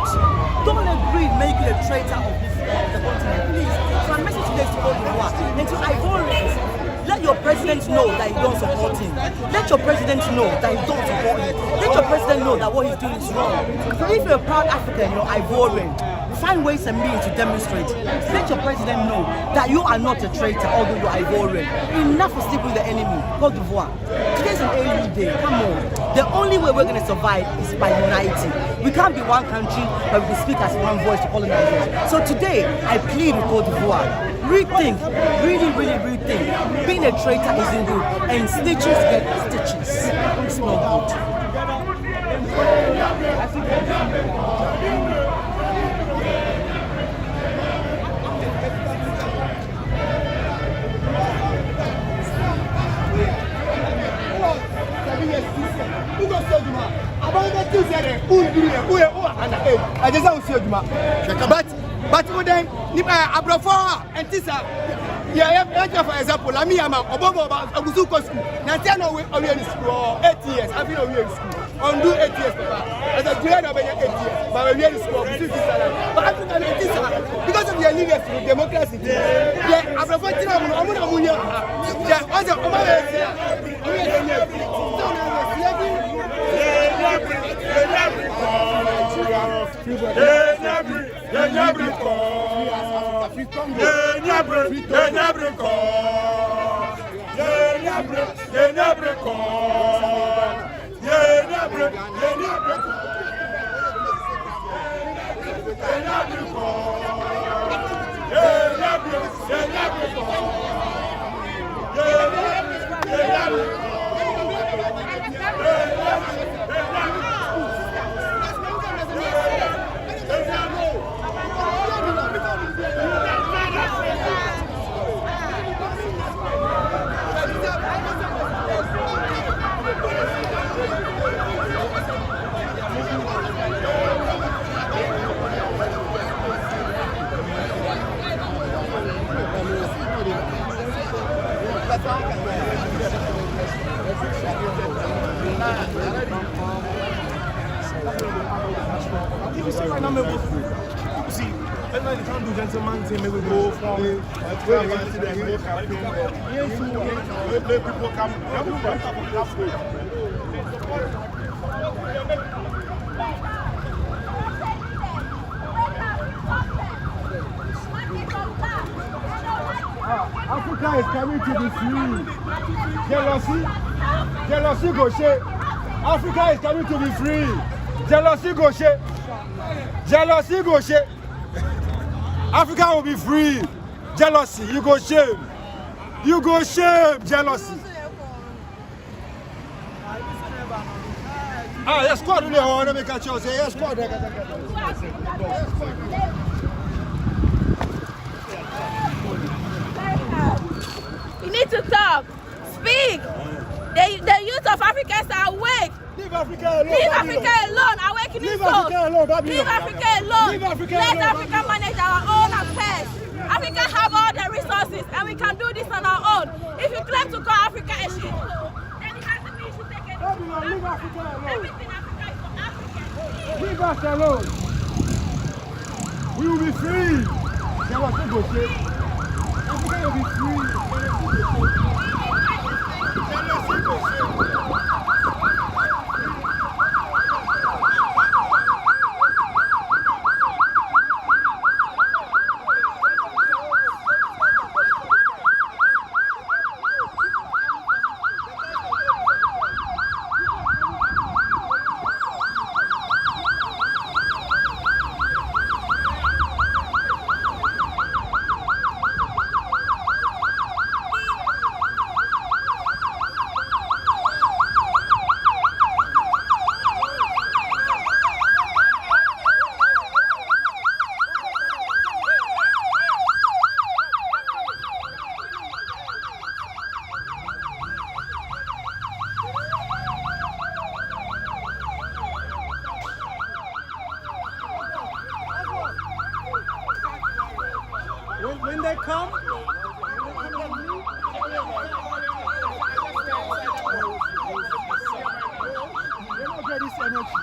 not. Don't let greed make you a traitor of this the continent, please. So my message today is to Cote d'Ivoire and to Ivorians. Let your president know that you don't support him. Let your president know that you don't support him. Let your president know that what he's doing is wrong. So if you're a proud African, you're Ivorian, find ways and means to demonstrate. Let your president know that you are not a traitor, although you're Ivorian. Enough of sleeping with the enemy. Cote d'Ivoire. Today's an AU day. Come on. The only way we're going to survive is by uniting. We can't be one country, but we can speak as one voice to colonizers. So today, I plead with Cote d'Ivoire. Rethink, really rethink. Being a traitor isn't good, and snitches get stitches. It's not good. But then, Abrafa and Tisa, yeah, for example, I am Obobo, Abuzuko school. Natano, we are in school 8 years. I've been in school. Undo 8 years, as a grade of 8 years, but we are in school. But African Tisa, because of their leadership, democracy, yeah, Abrafa Tina, yeah, See, everybody can't do gentleman thing, maybe go from where they want to the hill campaign. Let people come halfway. Africa is coming to be free. Jealousy go shake. Africa is coming to be free. Jealousy go shake. Jealousy go shame. Africa will be free. Jealousy, you go shame. You go shame, jealousy. Ah, yes, squad in there. I want to make a choice. Yes, squad. You need to talk. Speak. The youth of Africans are awake. Leave Africa alone. Leave Africa alone. Awakening Leave souls. Africa alone. Leave Africa alone. Leave Africa Let alone. Africa manage our own affairs. Africa have all the resources, and we can do this on our own. If you claim to call Africa a shit, then it has to be you should take it. Leave Africa alone. Everything Africa is for Africans. Leave us alone. We will be free. Jealousy go shame. Africa will be free. Jealousy go shame. When they come, they don't get this energy.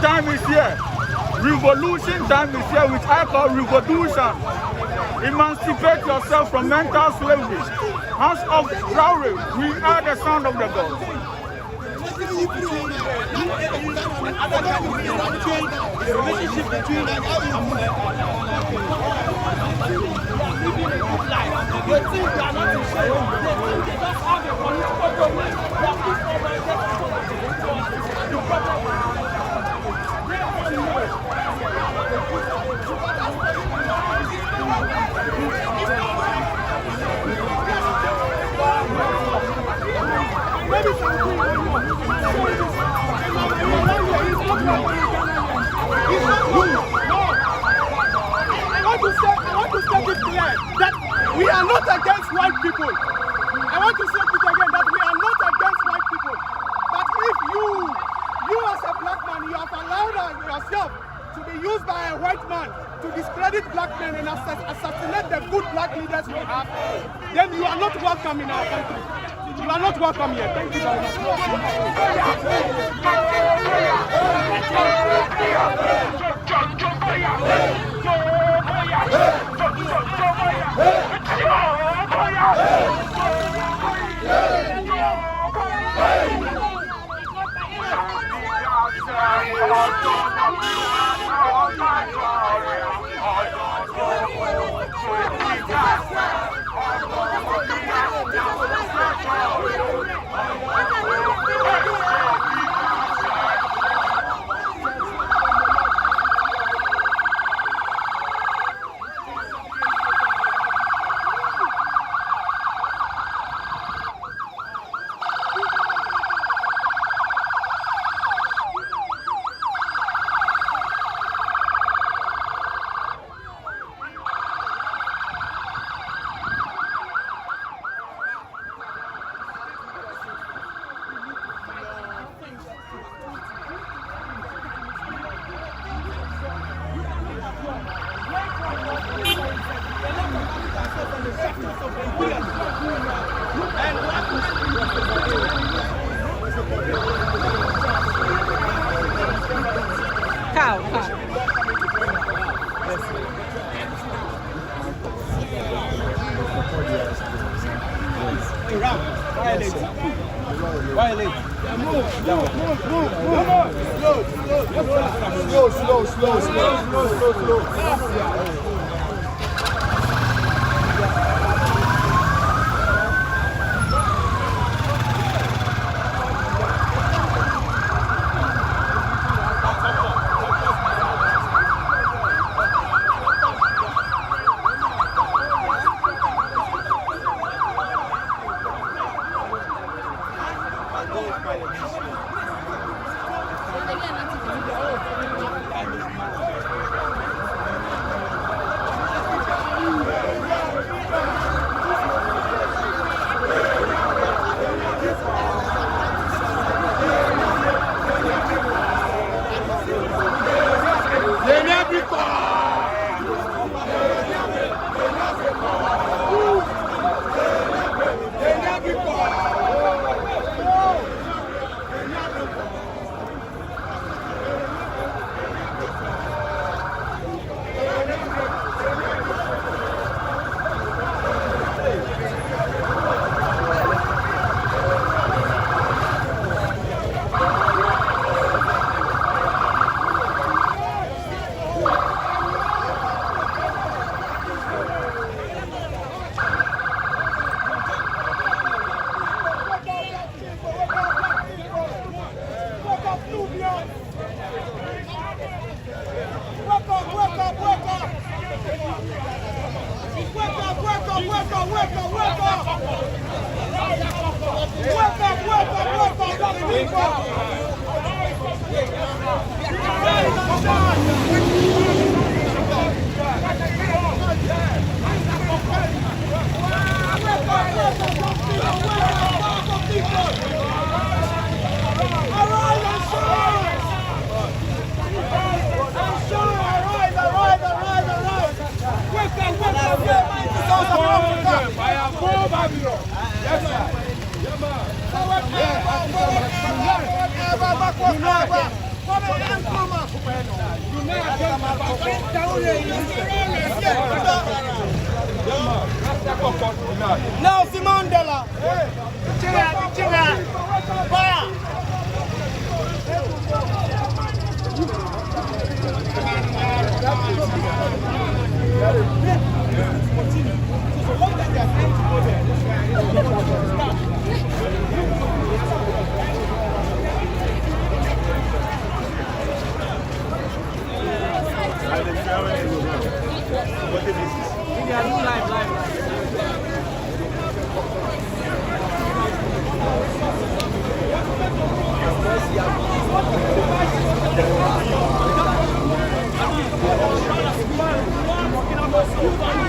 time is here. Revolution time is here, which I call revolution. Emancipate yourself from mental slavery. House of Troare, we are the sound of the gods. The relationship between the think they are not in shape. They think they just have a political domain. I want to say it clear that we are not against white people. I want to say it again that we are not against white people. But if you as a black man, you have allowed yourself to be used by a white man to discredit black men and assassinate the good black leaders we have, then you are not welcome in our country. You are not welcome here. Thank you very much. Slow. Yes, Nelson Mandela.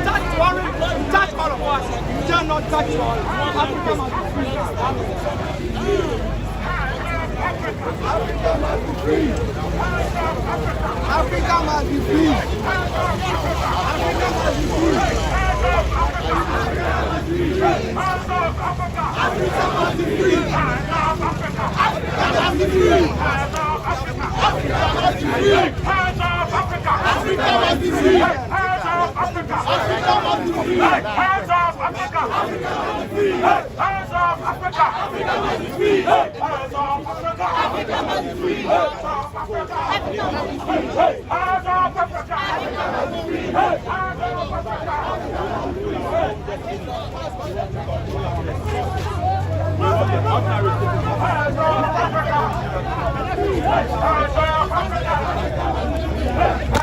Touch all of us. You dare not touch all. Africa must be free. Africa must be free. Africa must be free. Africa must be free. Africa must be free. Africa must be free. Africa must be free. Africa must be free. Africa must be free. Hands off Africa. Africa must be free. Hands off Africa. Africa must be free. Hands off Africa. Africa must be free. Hands off Africa. Africa must be free. Hands off Africa. Africa must be free. Hands off Africa. Hands off Africa.